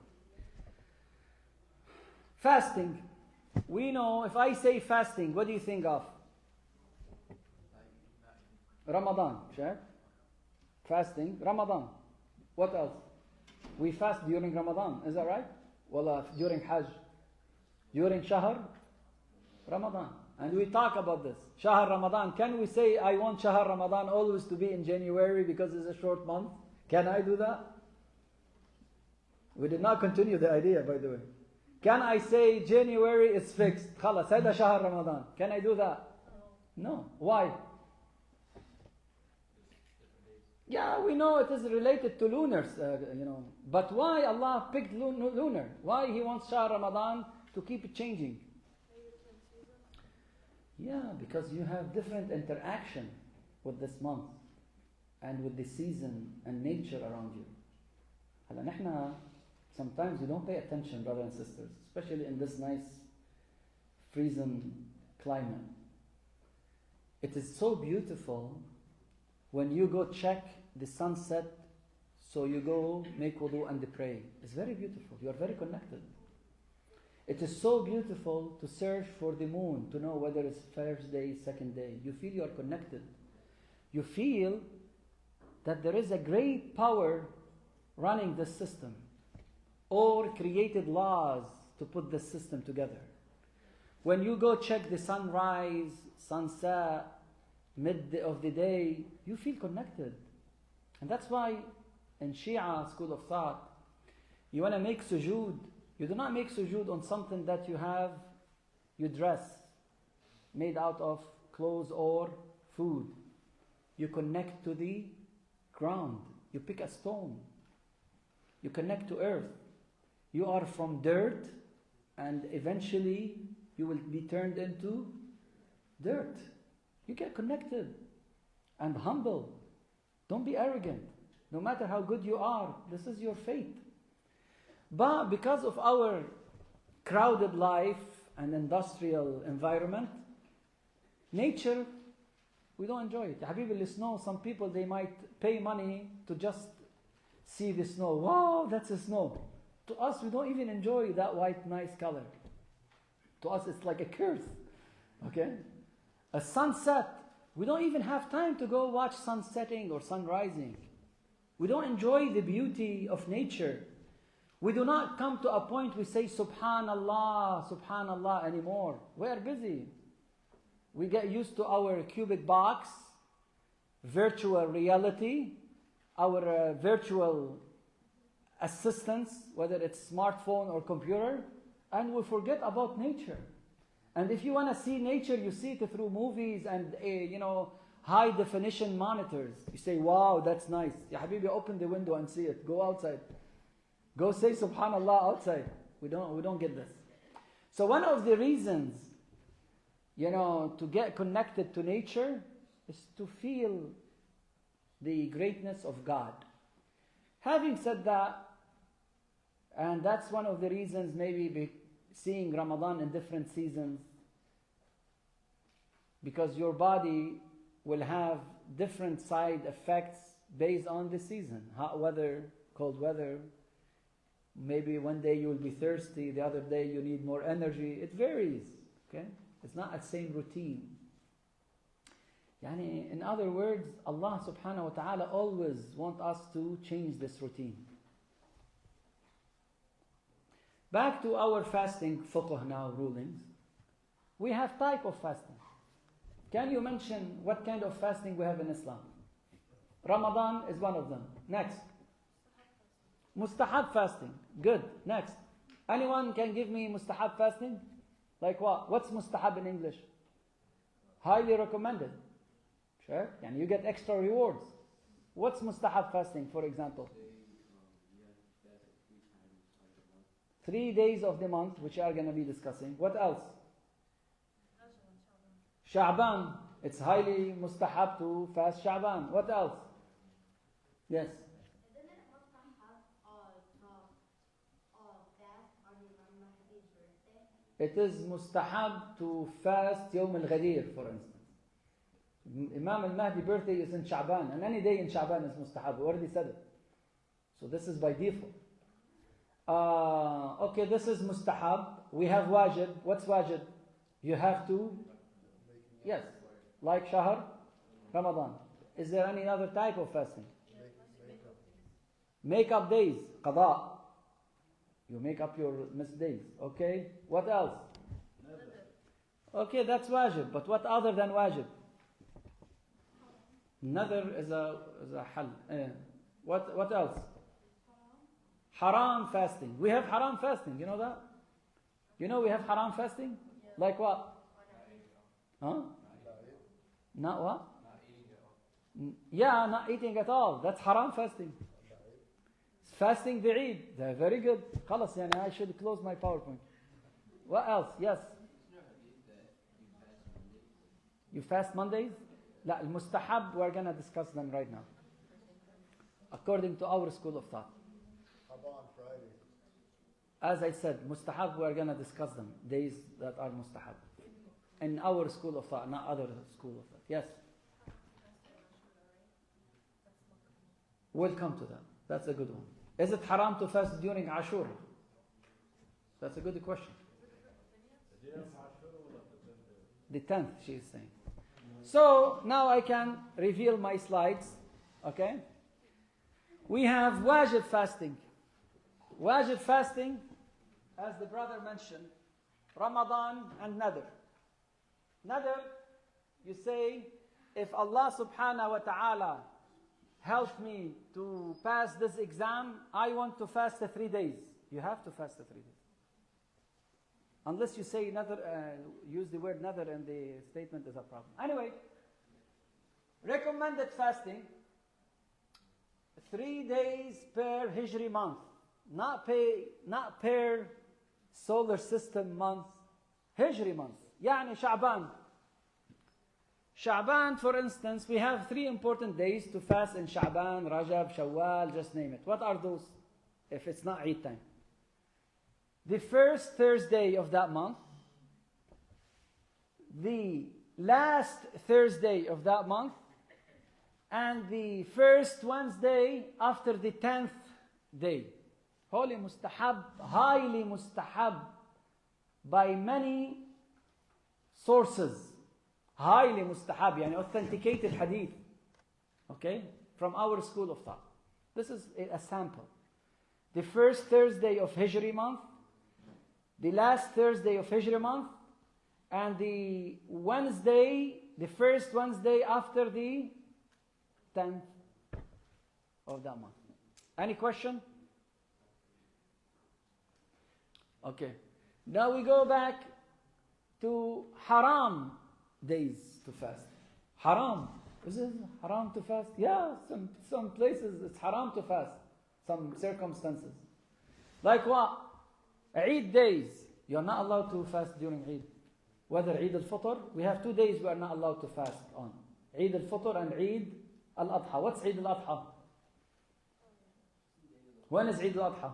Fasting. We know, if I say fasting, what do you think of? Ramadan, Sheikh. Fasting, Ramadan. What else? We fast during Ramadan, is that right? Well, during Hajj. During Shahr Ramadan. And we talk about this. Shahr Ramadan. Can we say, I want Shahr Ramadan always to be in January because it's a short month? Can I do that? We did not continue the idea, by the way. Can I say January is fixed? خلاص هذا شهر Ramadan. Can I do that? No. Why? Yeah, we know it is related to lunars, But why Allah picked lunar? Why He wants Shahr Ramadan to keep it changing? Yeah, because you have different interaction with this month and with the season and nature around you. هلا نحن sometimes we don't pay attention, brothers and sisters, especially in this nice freezing climate. It is so beautiful when you go check the sunset, so you go make wudu and pray. It's very beautiful. You are very connected. It is so beautiful to search for the moon, to know whether it's first day, second day. You feel you are connected. You feel that there is a great power running this system, or created laws to put this system together. When you go check the sunrise, sunset, mid of the day, you feel connected. And that's why in Shia school of thought, you want to make sujood. You do not make sujood on something that you dress, made out of clothes or food. You connect to the ground. You pick a stone. You connect to earth. You are from dirt, and eventually you will be turned into dirt. You get connected and humble. Don't be arrogant. No matter how good you are, this is your fate. But because of our crowded life and industrial environment, nature, we don't enjoy it. Habibi, the snow, some people, they might pay money to just see the snow. Wow, that's a snow. To us, we don't even enjoy that white, nice color. To us, it's like a curse. Okay? A sunset, we don't even have time to go watch sun setting or sun rising. We don't enjoy the beauty of nature. We do not come to a point we say Subhanallah, Subhanallah anymore. We are busy. We get used to our cubic box, virtual reality, our virtual assistants, whether it's smartphone or computer, and we forget about nature. And if you want to see nature, you see it through movies and high definition monitors. You say, wow, that's nice. Ya Habibi, open the window and see it. Go outside. Go say Subhanallah outside. We don't get this. So one of the reasons, to get connected to nature is to feel the greatness of God. Having said that, and that's one of the reasons maybe seeing Ramadan in different seasons, because your body will have different side effects based on the season. Hot weather, cold weather, Maybe one day you will be thirsty, the other day you need more energy. It varies. Okay? It's not a same routine. Yani, in other words, Allah subhanahu wa ta'ala always wants us to change this routine. Back to our fasting fiqh now rulings. We have type of fasting. Can you mention what kind of fasting we have in Islam? Ramadan is one of them. Next. Mustahab fasting. Good. Next. Anyone can give me mustahab fasting? Like what? What's mustahab in English? Highly recommended. Sure. And you get extra rewards. What's mustahab fasting, for example? 3 days of the month, which are going to be discussing. What else? Sha'ban. It's highly mustahab to fast Sha'ban. What else? Yes. Isn't it mustahab to fast on Imam Mahdi's birthday? It is mustahab to fast Yawm al-Ghadir, for instance. Imam al-Mahdi birthday is in Sha'ban, and any day in Sha'ban is mustahab. We already said it. So this is by default. Okay, this is mustahab. We have wajib. What's wajib? You have to, yes, like Shahr, Ramadan. Is there any other type of fasting? Make up days, qada. You make up your missed days. Okay, what else? Okay, that's wajib. But what other than wajib? Nadr is a hal. What else? Haram fasting. We have haram fasting. You know that? You know we have haram fasting? Like what? Huh? Not what? Yeah, not eating at all. That's haram fasting. Fasting the Eid. They're very good. خلاص يعني I should close my PowerPoint. What else? Yes. You fast Mondays? لا المستحب we're going to discuss them right now. According to our school of thought. As I said, mustahab, we are going to discuss them. Days that are mustahab. In our school of thought, not other school of thought. Yes? We'll come to that. That's a good one. Is it haram to fast during Ashura? That's a good question. Yes. The 10th, she is saying. So, now I can reveal my slides. Okay? We have wajib fasting. Wajib fasting, as the brother mentioned, Ramadan and Nadr. Nadr, you say, if Allah subhanahu wa ta'ala help me to pass this exam, I want to fast the 3 days. You have to fast the 3 days. Unless you say Nadr, use the word Nadr and the statement is a problem. Anyway, recommended fasting, 3 days per Hijri month. Not per solar system month. Hijri month. يعني Sha'ban. Sha'ban, for instance, we have 3 important days to fast in Sha'ban, Rajab, Shawwal, just name it. What are those if it's not Eid time? The first Thursday of that month, the last Thursday of that month, and the first Wednesday after the 10th day. Holy mustahab, highly mustahab by many sources. Highly mustahab, yani authenticated hadith. Okay? From our school of thought. This is a sample. The first Thursday of Hijri month, the last Thursday of Hijri month, and the Wednesday, the first Wednesday after the 10th of that month. Any question? Okay. Now we go back to haram days to fast. Haram. Is it haram to fast? Yeah, some places it's haram to fast. Some circumstances. Like what? Eid days. You're not allowed to fast during Eid. Whether Eid al-Fitr, we have 2 days we are not allowed to fast on. Eid al-Fitr and Eid al-Adha. What's Eid al-Adha? When is Eid al-Adha?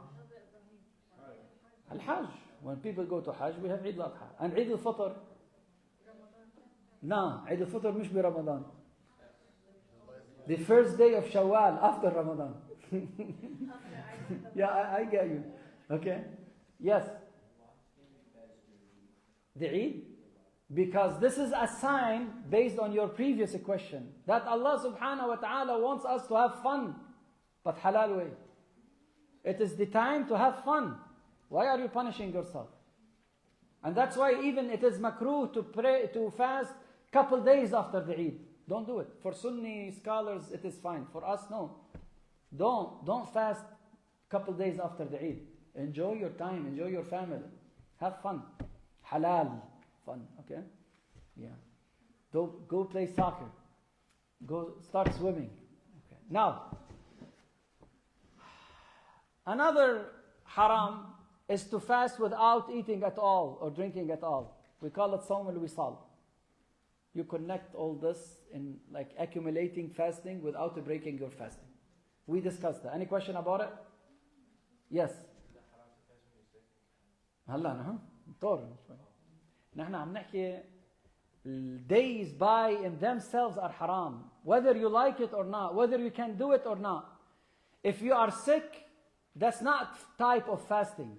Al-Hajj. When people go to Hajj, we have Eid al-Adha. And Eid al-Fitr? No, Eid al-Fitr مش برمضان. The first day of Shawwal after Ramadan. Yeah, I get you. Okay. Yes. The Eid? Because this is a sign based on your previous question that Allah subhanahu wa ta'ala wants us to have fun, but halal way. It is the time to have fun. Why are you punishing yourself? And that's why even it is makruh to pray, to fast couple days after the Eid. Don't do it. For Sunni scholars, it is fine. For us, no. Don't fast couple days after the Eid. Enjoy your time. Enjoy your family. Have fun. Halal fun. Okay? Yeah. Go play soccer. Go start swimming. Okay. Now, another haram is to fast without eating at all or drinking at all. We call it Sawm al-Wisal. You connect all this in like accumulating fasting without breaking your fasting. We discussed that. Any question about it? Yes. هلا نحن نطور شوي. نحن عم نحكي days by in themselves are haram. Whether you like it or not, whether you can do it or not. If you are sick, that's not type of fasting.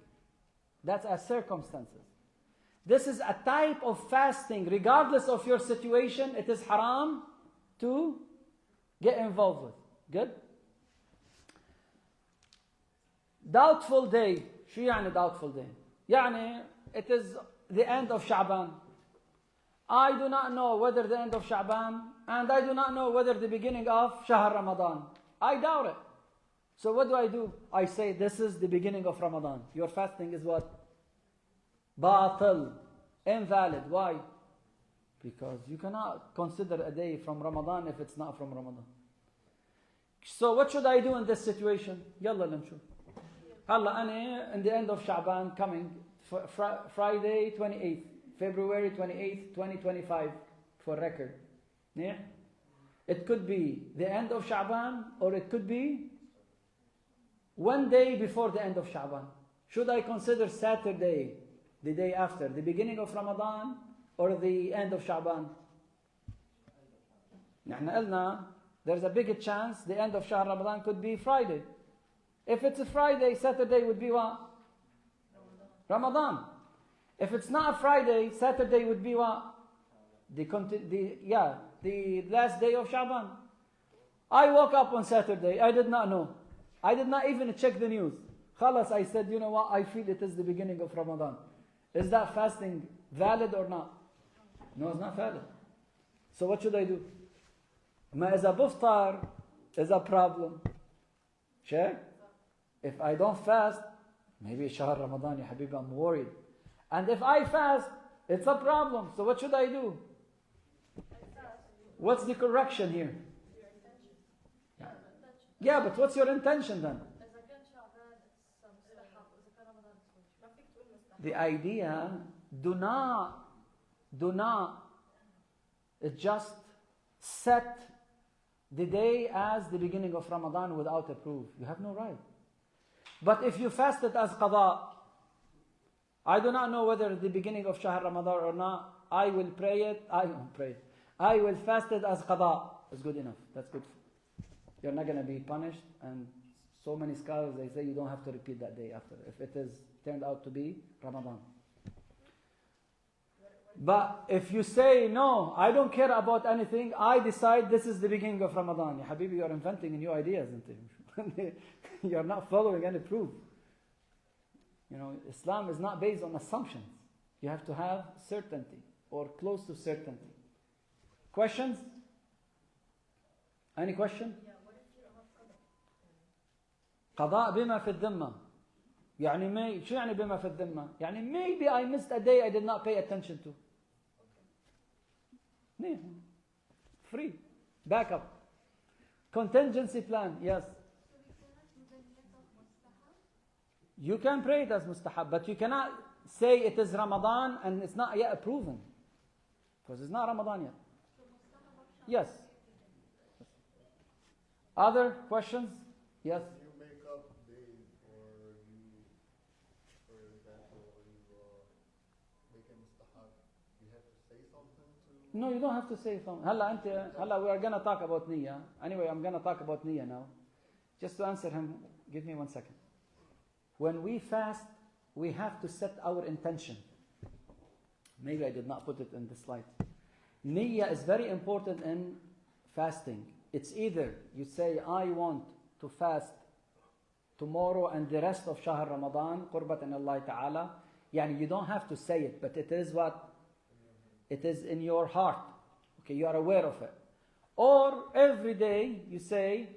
That's as circumstances. This is a type of fasting. Regardless of your situation, it is haram to get involved with. Good? Doubtful day. شو يعني doubtful day? يعني it is the end of Sha'ban. I do not know whether the end of Sha'ban and I do not know whether the beginning of Shahr Ramadan. I doubt it. So what do? I say this is the beginning of Ramadan. Your fasting is what? Batil. Invalid. Why? Because you cannot consider a day from Ramadan if it's not from Ramadan. So what should I do in this situation? يلا نشوف. هلا أنا in the end of Sha'ban coming Friday 28th, February 28th, 2025 for record. Yeah? It could be the end of Sha'ban or it could be one day before the end of Sha'ban. Should I consider Saturday, the day after, the beginning of Ramadan or the end of Sha'ban? نحن قلنا there's a big chance the end of Shahr Ramadan could be Friday. If it's a Friday, Saturday would be what? Ramadan. If it's not a Friday, Saturday would be what? The last day of Sha'ban. I woke up on Saturday. I did not know. I did not even check the news. Khalas, I said, you know what? I feel it is the beginning of Ramadan. Is that fasting valid or not? No, it's not valid. So what should I do? Ma إذا بفطر is a problem. Check. If I don't fast, maybe Shahr Ramadan, ya Habib, I'm worried. And if I fast, it's a problem. So what should I do? What's the correction here? Yeah, but what's your intention then? The idea, do not just set the day as the beginning of Ramadan without a proof. You have no right. But if you fast it as qada, I do not know whether the beginning of Shahr Ramadan or not, I will pray it. I will fast it as qada. It's good enough. That's good. You're not going to be punished. And so many scholars, they say you don't have to repeat that day after, if it is turned out to be Ramadan. But if you say, no, I don't care about anything, I decide this is the beginning of Ramadan. Ya Habibi, you're inventing new ideas. You're not following any proof. You know, Islam is not based on assumptions. You have to have certainty or close to certainty. Questions? Any question? قضاء بما في الذمة. يعني شو يعني بما في الذمة؟ يعني maybe I missed a day I did not pay attention to. Free. Backup. Contingency plan. Yes. You can pray it as mustahab, but you cannot say it is Ramadan and it's not yet proven. Because it's not Ramadan yet. Yes. Other questions? Yes. You make up days or you, for example, you make a mustahab, you have to say something to... No, you don't have to say something. هلا we are going to talk about niyyah. Anyway, I'm going to talk about niyyah now. Just to answer him, give me 1 second. when we fast, we have to set our intention. Maybe I did not put it in the slide. Niyyah is very important in fasting. It's either you say, I want to fast tomorrow and the rest of Shahr Ramadan, Qurbatan Allah Ta'ala. Yani you don't have to say it, but it is what? It is in your heart. Okay, you are aware of it. Or every day you say,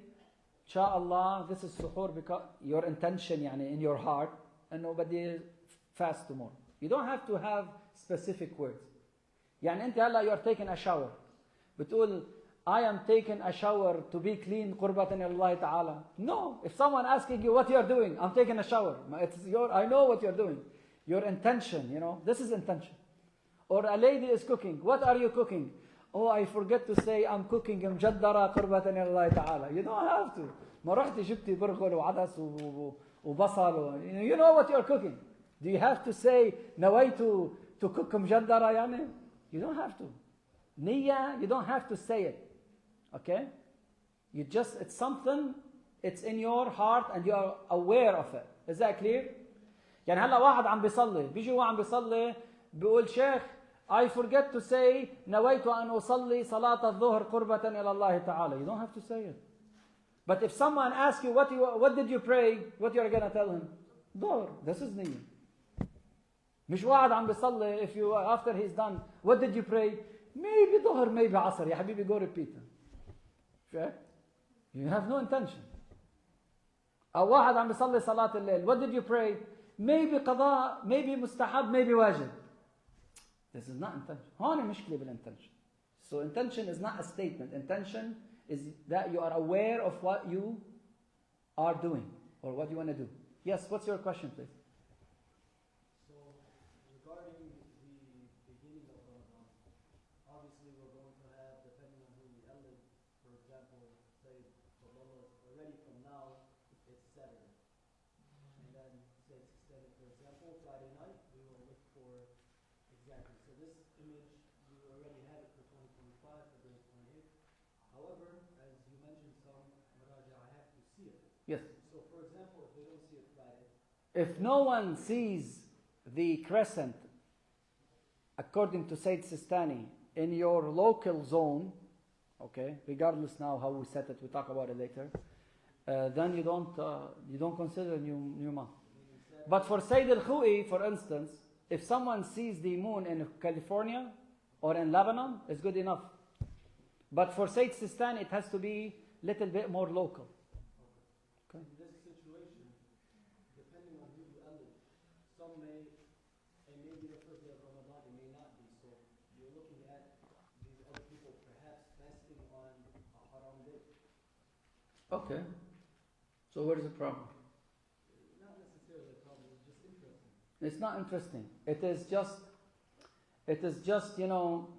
Insha'Allah, this is suhoor because your intention yani, in your heart, and nobody fast tomorrow. You don't have to have specific words. يعني أنت هلا you are taking a shower. بتقول I am taking a shower to be clean قربة إلى الله تعالى. No. If someone asking you what you are doing, I'm taking a shower. I know what you are doing. Your intention, you know, this is intention. Or a lady is cooking. What are you cooking? Oh, I forget to say I'm cooking مجدرة قربة إلى الله تعالى. You don't have to. ما رحتي جبتي برغل وعدس وبصل. You know what you are cooking. Do you have to say نويت to cook مجدرة يعني? You don't have to. Niyyah, you don't have to say it. Okay? You just, it's something, it's in your heart and you are aware of it. Is that clear? يعني هلا واحد عم بيصلي، بيجي هو عم بيصلي بيقول شيخ I forget to say نويت أن أصلي صلاة الظهر قربة إلى الله تعالى. You don't have to say it. But if someone asks you what did you pray, what you are going to tell him? ظهر. This is niyyah. مش واحد عم بيصلي if you after he's done what did you pray? Maybe ظهر maybe عصر. يا حبيبي go repeat it. Sure? You have no intention. أو واحد عم بيصلي صلاة الليل. What did you pray? Maybe قضاء, maybe مستحب, maybe واجب. This is not intention. هون مشكلة بالintention. So intention is not a statement. Intention is that you are aware of what you are doing or what you want to do. Yes, what's your question, please? So regarding the beginning of Ramadan, obviously we're going to have, depending on who we elect, for example, say already from now, it's Saturday. And then say it's extended, for example, Friday night, we will look for exactly. So this image, we already had it for 2025, for day 28. However, as you mentioned some, Maraja, I have to see it. Yes. So for example, if they don't see it Friday, if no one sees the crescent, according to Sayyid Sistani, in your local zone, okay, regardless now how we set it, we talk about it later, then you don't consider new month. But for Sayyid al-Khou'i, for instance, if someone sees the moon in California or in Lebanon, it's good enough. But for Sayyid Sistani, it has to be a little bit more local. in this situation, depending on who you elect, some may, and maybe the first day of Ramadan, it may not be. So you're looking at these other people perhaps fasting on a haram day. Okay. So where is the problem? Not necessarily a problem, it's just interesting. It's not interesting. It is just, you know,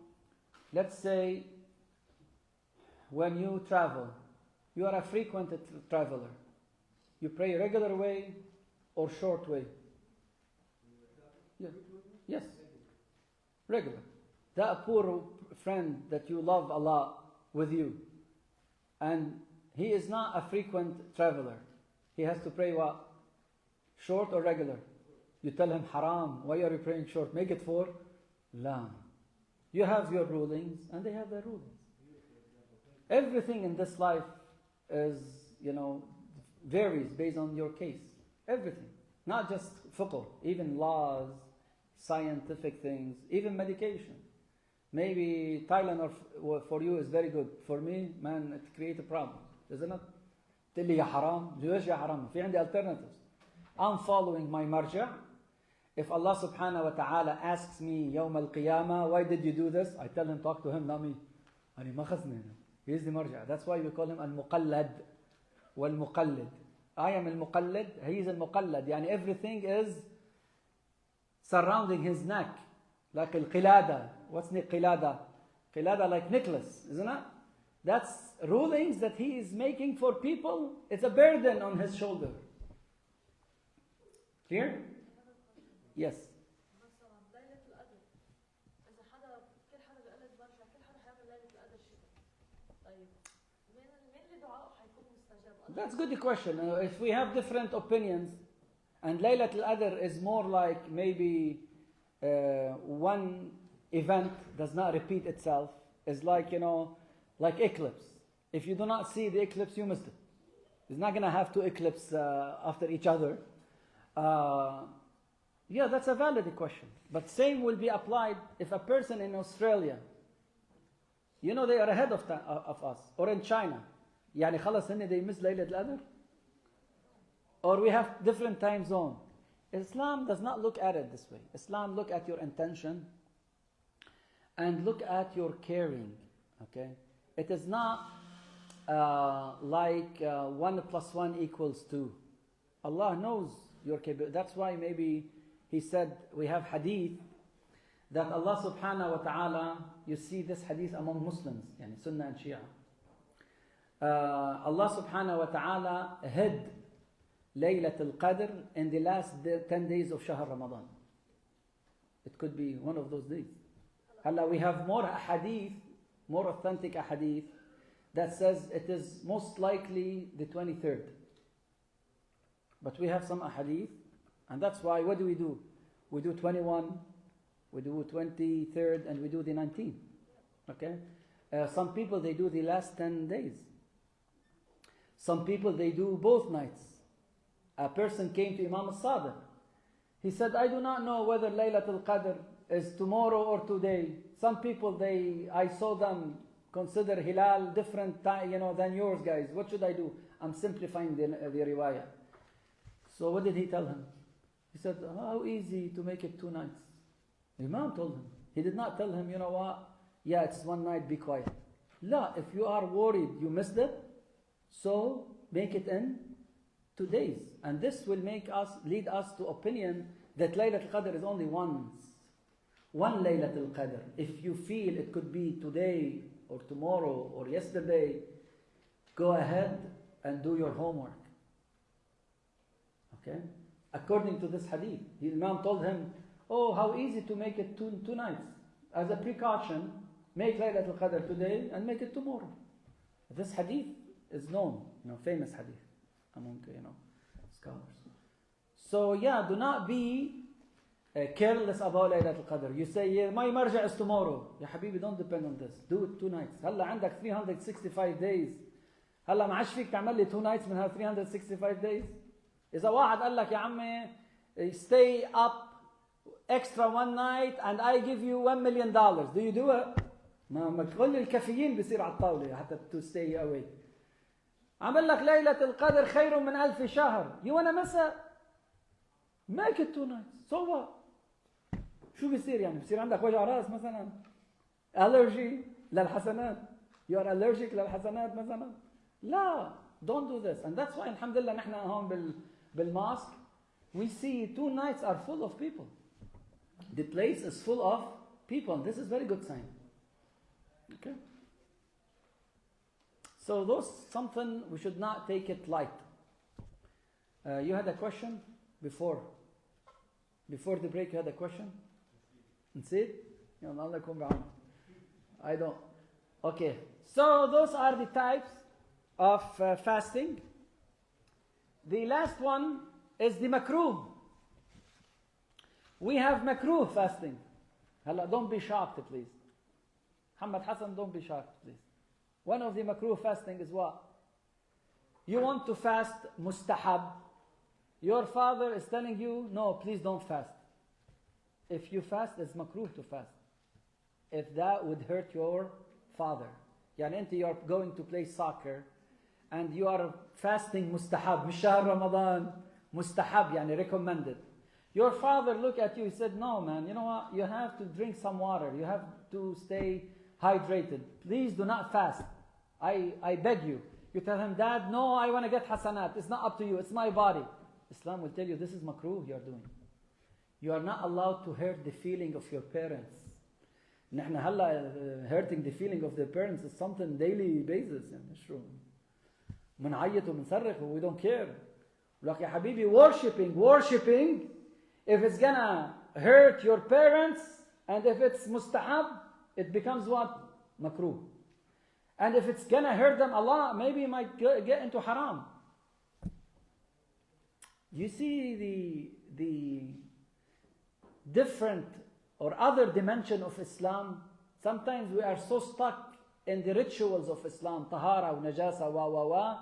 let's say when you travel, you are a frequent traveler. You pray regular way or short way? Yes. Yes. Regular. That poor friend that you love a lot with you, and he is not a frequent traveler. He has to pray what? Short or regular? You tell him haram. Why are you praying short? Make it 4. La. You have your rulings and they have their rulings. Everything in this life is, you know, varies based on your case. Everything. Not just fiqh, even laws, scientific things, even medication. Maybe Tylenol for you is very good. For me, man, it creates a problem. Isn't it? تقول لي يا حرام. ليش يا حرام؟ في عندي alternatives. I'm following my marja. If Allah subhanahu wa ta'ala asks me يوم القيامة, why did you do this? I tell him, talk to him, not me. يعني ما خصني. He is the marja. That's why we call him al-muqallad wal-muqallid. I am al-muqallid, he is al-muqallad. يعني everything is surrounding his neck. Like al-qilada. What's qilada? Qilada like necklace, isn't it? That's rulings that he is making for people. It's a burden on his shoulder. Clear? Yes. مثلا ليلة القدر إذا حدا كل حدا بيقلد برجع كل حدا حيعمل ليلة القدر شيء. طيب مين اللي دعائه حيكون مستجاب؟ That's a good question. If we have different opinions And Laylatul Qadr is more like maybe one event does not repeat itself. It's like, like eclipse. If you do not see the eclipse, you missed it. It's not going to have two eclipses after each other. Yeah, that's a valid question. But same will be applied if a person in Australia, they are ahead of us. Or in China. يعني خلص هن they miss ليلة القدر. Or we have different time zone. Islam does not look at it this way. Islam look at your intention and look at your caring. Okay? It is not like 1 + 1 = 2. Allah knows your capability. That's why maybe He said, we have hadith that Allah subhanahu wa ta'ala, you see this hadith among Muslims, yani Sunnah and Shia. Allah subhanahu wa ta'ala hid Laylatul Qadr in the last 10 days of Shahr Ramadan. It could be one of those days. Hala, we have more hadith, more authentic hadith that says it is most likely the 23rd. But we have some hadith, and that's why, what do? We do 21, we do 23rd, and we do the 19th. Okay? Some people, they do the last 10 days. Some people, they do both nights. A person came to Imam al-Sadiq. He said, I do not know whether Laylatul Qadr is tomorrow or today. Some people, I saw them consider Hilal different time, than yours guys. What should I do? I'm simplifying the riwayah. So what did he tell him? He said, how easy to make it 2 nights. The Imam told him. He did not tell him, you know what? Yeah, it's 1 night, be quiet. La, if you are worried you missed it, so make it in 2 days. And this will lead us to opinion that Laylatul Qadr is only once. One Laylatul Qadr. If you feel it could be today or tomorrow or yesterday, go ahead and do your homework. Okay? According to this hadith, the Imam told him, oh, how easy to make it 2 nights. As a precaution, make Laylatul Qadr today and make it tomorrow. This hadith is known, famous hadith among, scholars. So yeah, do not be careless about Laylatul Qadr. You say, yeah, my marja is tomorrow. Ya habibi, don't depend on this. Do it 2 nights. هلا عندك 365 days. هلا ما عادش فيك تعمل لي 2 nights من هال 365 days. إذا واحد قال لك يا عمي stay up extra 1 night and I give you $1 million. Do you do it? ما كل الكافيين بيصير على الطاولة حتى to stay awake. عمل لك ليلة القدر خير من 1000 شهر. You wanna miss it? Make it 2 nights. So what? شو بيصير يعني؟ بيصير عندك وجع راس مثلا؟ Allergy للحسنات. You are allergic للحسنات مثلا؟ لا. Don't do this. And that's why alhamdulillah نحن هون بالمosque we see 2 nights are full of people. The place is full of people. This is very good sign. Okay? So those something we should not take it light. You had a question before the break. You had a question. نسيت؟ يلا الله يكون بعون. I don't. Okay. So those are the types of fasting. The last one is the makruh. We have makruh fasting. هلا don't be shocked please. Muhammad Hassan, don't be shocked please. One of the makruh fasting is what? You want to fast mustahab. Your father is telling you, no, please don't fast. If you fast, it's makruh to fast. If that would hurt your father. يعني you are going to play soccer and you are fasting mustahab, مش شهر رمضان, mustahab, يعني recommended. Your father look at you, he said, no man, you know what, you have to drink some water, you have to stay hydrated. Please do not fast. I beg you. You tell him, Dad, no, I want to get hasanat. It's not up to you, it's my body. Islam will tell you, this is makruh you are doing. You are not allowed to hurt the feeling of your parents. نحن هلا hurting the feeling of the parents is something daily basis. يعني شو منعيط ومنصرخ we don't care. لك يا حبيبي worshipping if it's gonna hurt your parents and if it's mustahab it becomes what? Makruh. And if it's gonna hurt them Allah maybe might get into haram. You see the different or other dimension of Islam. Sometimes we are so stuck in the rituals of Islam, tahara, najasa, wa.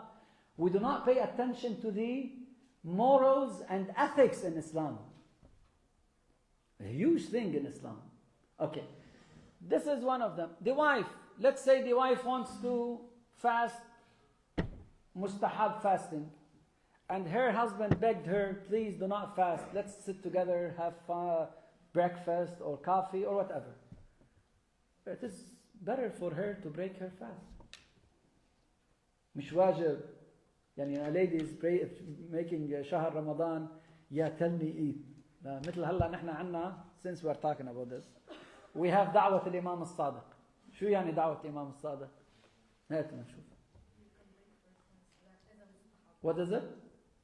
We do not pay attention to the morals and ethics in Islam. A huge thing in Islam. Okay, this is one of them. The wife, let's say the wife wants to fast, mustahab fasting, and her husband begged her, please do not fast, let's sit together, have breakfast or coffee or whatever. It is better for her to break her fast. مش واجب. يعني a lady is making شهر Ramadan, yeah, tell me eat. مثل هلا نحن عنا, since we are talking about this, we have دعوة الإمام الصادق. شو يعني دعوة الإمام الصادق؟ هات نشوف. What is it?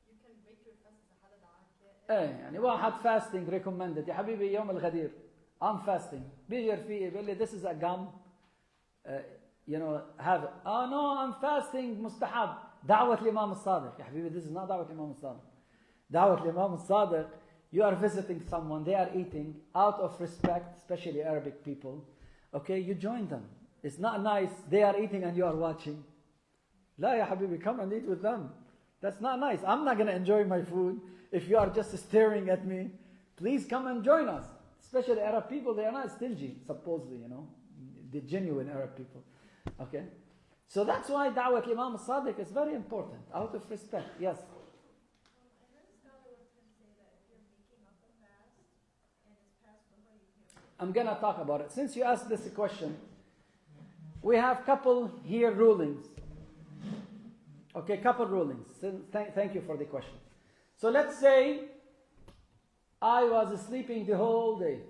You can break your fast إذا حدا دعاك. ايه يعني واحد fasting recommended. يا حبيبي يوم الغدير I'm fasting. بيجي رفيقي بيقول لي this is a gum. You know, have it. Oh no, I'm fasting مستحب. دعوة الإمام الصادق. يا حبيبي this is not دعوة الإمام الصادق. دعوة الإمام الصادق, you are visiting someone, they are eating, out of respect, especially Arabic people. Okay, you join them. It's not nice, they are eating and you are watching. لا يا حبيبي, come and eat with them. That's not nice. I'm not going to enjoy my food if you are just staring at me. Please come and join us. Especially Arab people, they are not stingy, supposedly, you know. The genuine Arab people. Okay? So that's why Da'wat Imam al-Sadiq is very important, out of respect. Yes? I heard a scholar was going to say that if you're making up a fast and it's past Dhuhr, you can't. I'm going to talk about it. Since you asked this question, we have couple here rulings. Okay, couple rulings. Thank you for the question. So let's say I was sleeping the whole day.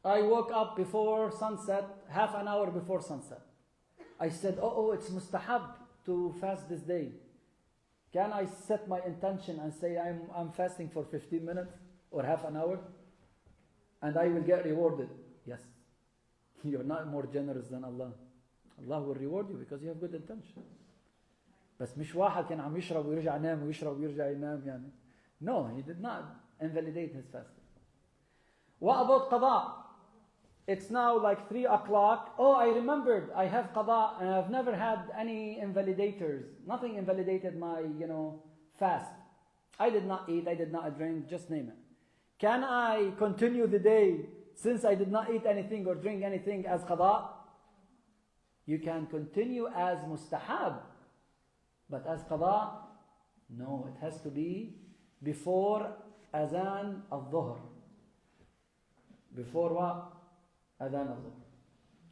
I woke up before sunset, half an hour before sunset. I said, oh, it's mustahab to fast this day. Can I set my intention and say I'm fasting for 15 minutes or half an hour? And I will get rewarded. Yes. You're not more generous than Allah. Allah will reward you because you have good intention. بس مش واحد كان عم يشرب ويرجع ينام ويشرب ويرجع ينام يعني. No, he did not invalidate his fasting. What about qada? It's now like 3 o'clock. Oh, I remembered I have qada and I've never had any invalidators. Nothing invalidated my, fast. I did not eat, I did not drink, just name it. Can I continue the day since I did not eat anything or drink anything as qada? You can continue as mustahab. But as qada, no, it has to be before azan al-dhuhr. Before what? Adhan al-dhuhr.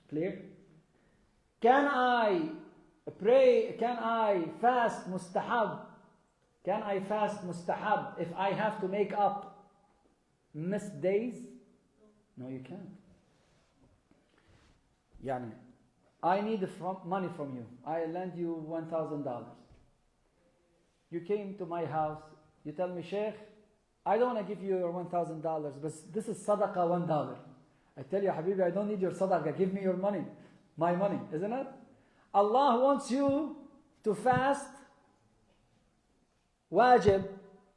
Clear? Can I pray, can I fast mustahab? Can I fast mustahab if I have to make up missed days? No, you can't. Yani, I need money from you. I lend you $1,000. You came to my house. You tell me, Sheikh, I don't want to give you your $1,000, but this is sadaqah $1. I tell you, Habibi, I don't need your sadaqah. Give me your money. My money, isn't it? Allah wants you to fast wajib.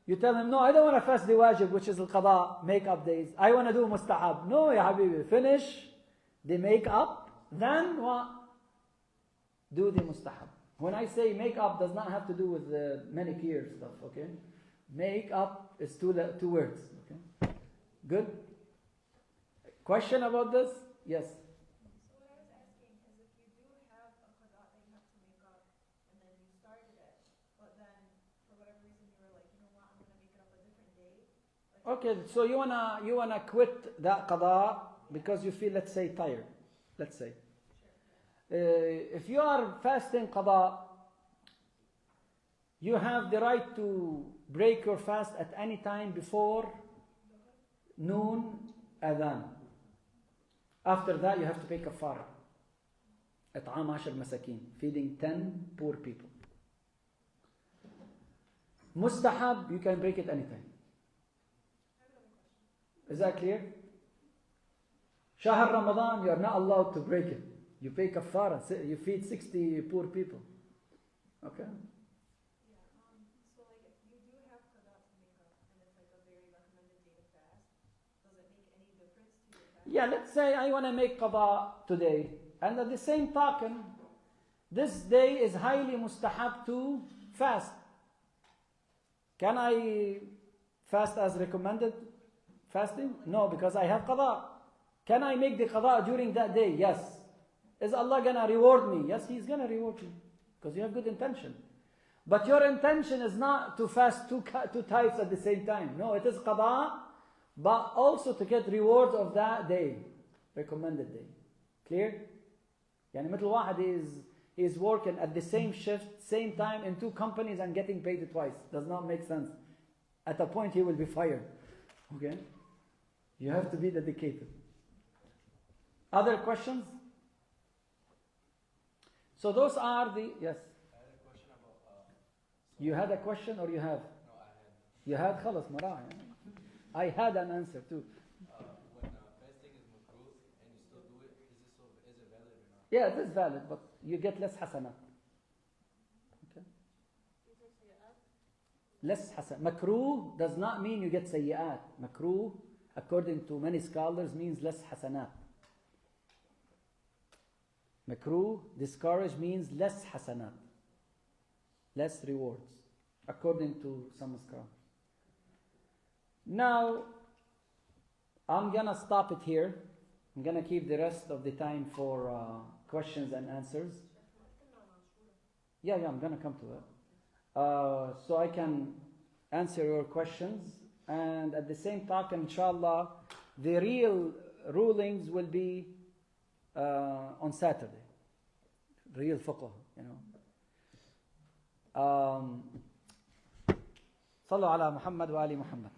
You tell him, no, I don't want to fast the wajib, which is al-qada, make-up days. I want to do mustahab. No, ya Habibi, finish the make-up, then what? Do the mustahab. When I say make-up, does not have to do with the manicure stuff, okay? Make-up is two words, okay? Good? Question about this? Yes? So what I was asking is if you do have a qada that you have to make up and then you started it, but then for whatever reason you were like, you know what, I'm going to make it up a different day. Like, Okay, so you wanna quit that qada because you feel, let's say, tired. Let's say. If you are fasting qada, you have the right to break your fast at any time before noon adhan. After that, you have to pay kafara. إطعام 10 مساكين, feeding 10 poor people. Mustahab, you can break it anytime. Is that clear? Shahr Ramadan, you are not allowed to break it. You pay kafara, you feed 60 poor people. Okay? so like if you do have qada to make up and Yeah, let's say I want to make qada today, and at the same token, this day is highly mustahab to fast. Can I fast as recommended fasting? No, because I have qada. Can I make the qada during that day? Yes. Is Allah going to reward me? Yes, He's going to reward you because you have good intention. But your intention is not to fast two types at the same time. No, it is qada, but also to get rewards of that day, recommended day. Clear? يعني مثل واحد is working at the same shift, same time in two companies and getting paid twice. Does not make sense. At a point he will be fired. Okay? You have to be dedicated. Other questions? So those are the, yes. I had a question about. You had a question or you have? No, I had. You had خلص مراه. I had an answer too. When fasting is makruh and you still do it, is it valid or not? Yeah, it is valid, but you get less hasanat. Okay? Less hasanat. Makruh does not mean you get sayyi'at. Makruh, according to many scholars, means less hasanat. Makruh, discouraged, means less hasanat. Less rewards, according to some scholars. Now, I'm going to stop it here. I'm going to keep the rest of the time for questions and answers. Yeah, I'm going to come to that. So I can answer your questions. And at the same time, inshallah, the real rulings will be on Saturday. Real fiqh, you know. صلوا على محمد وآل محمد.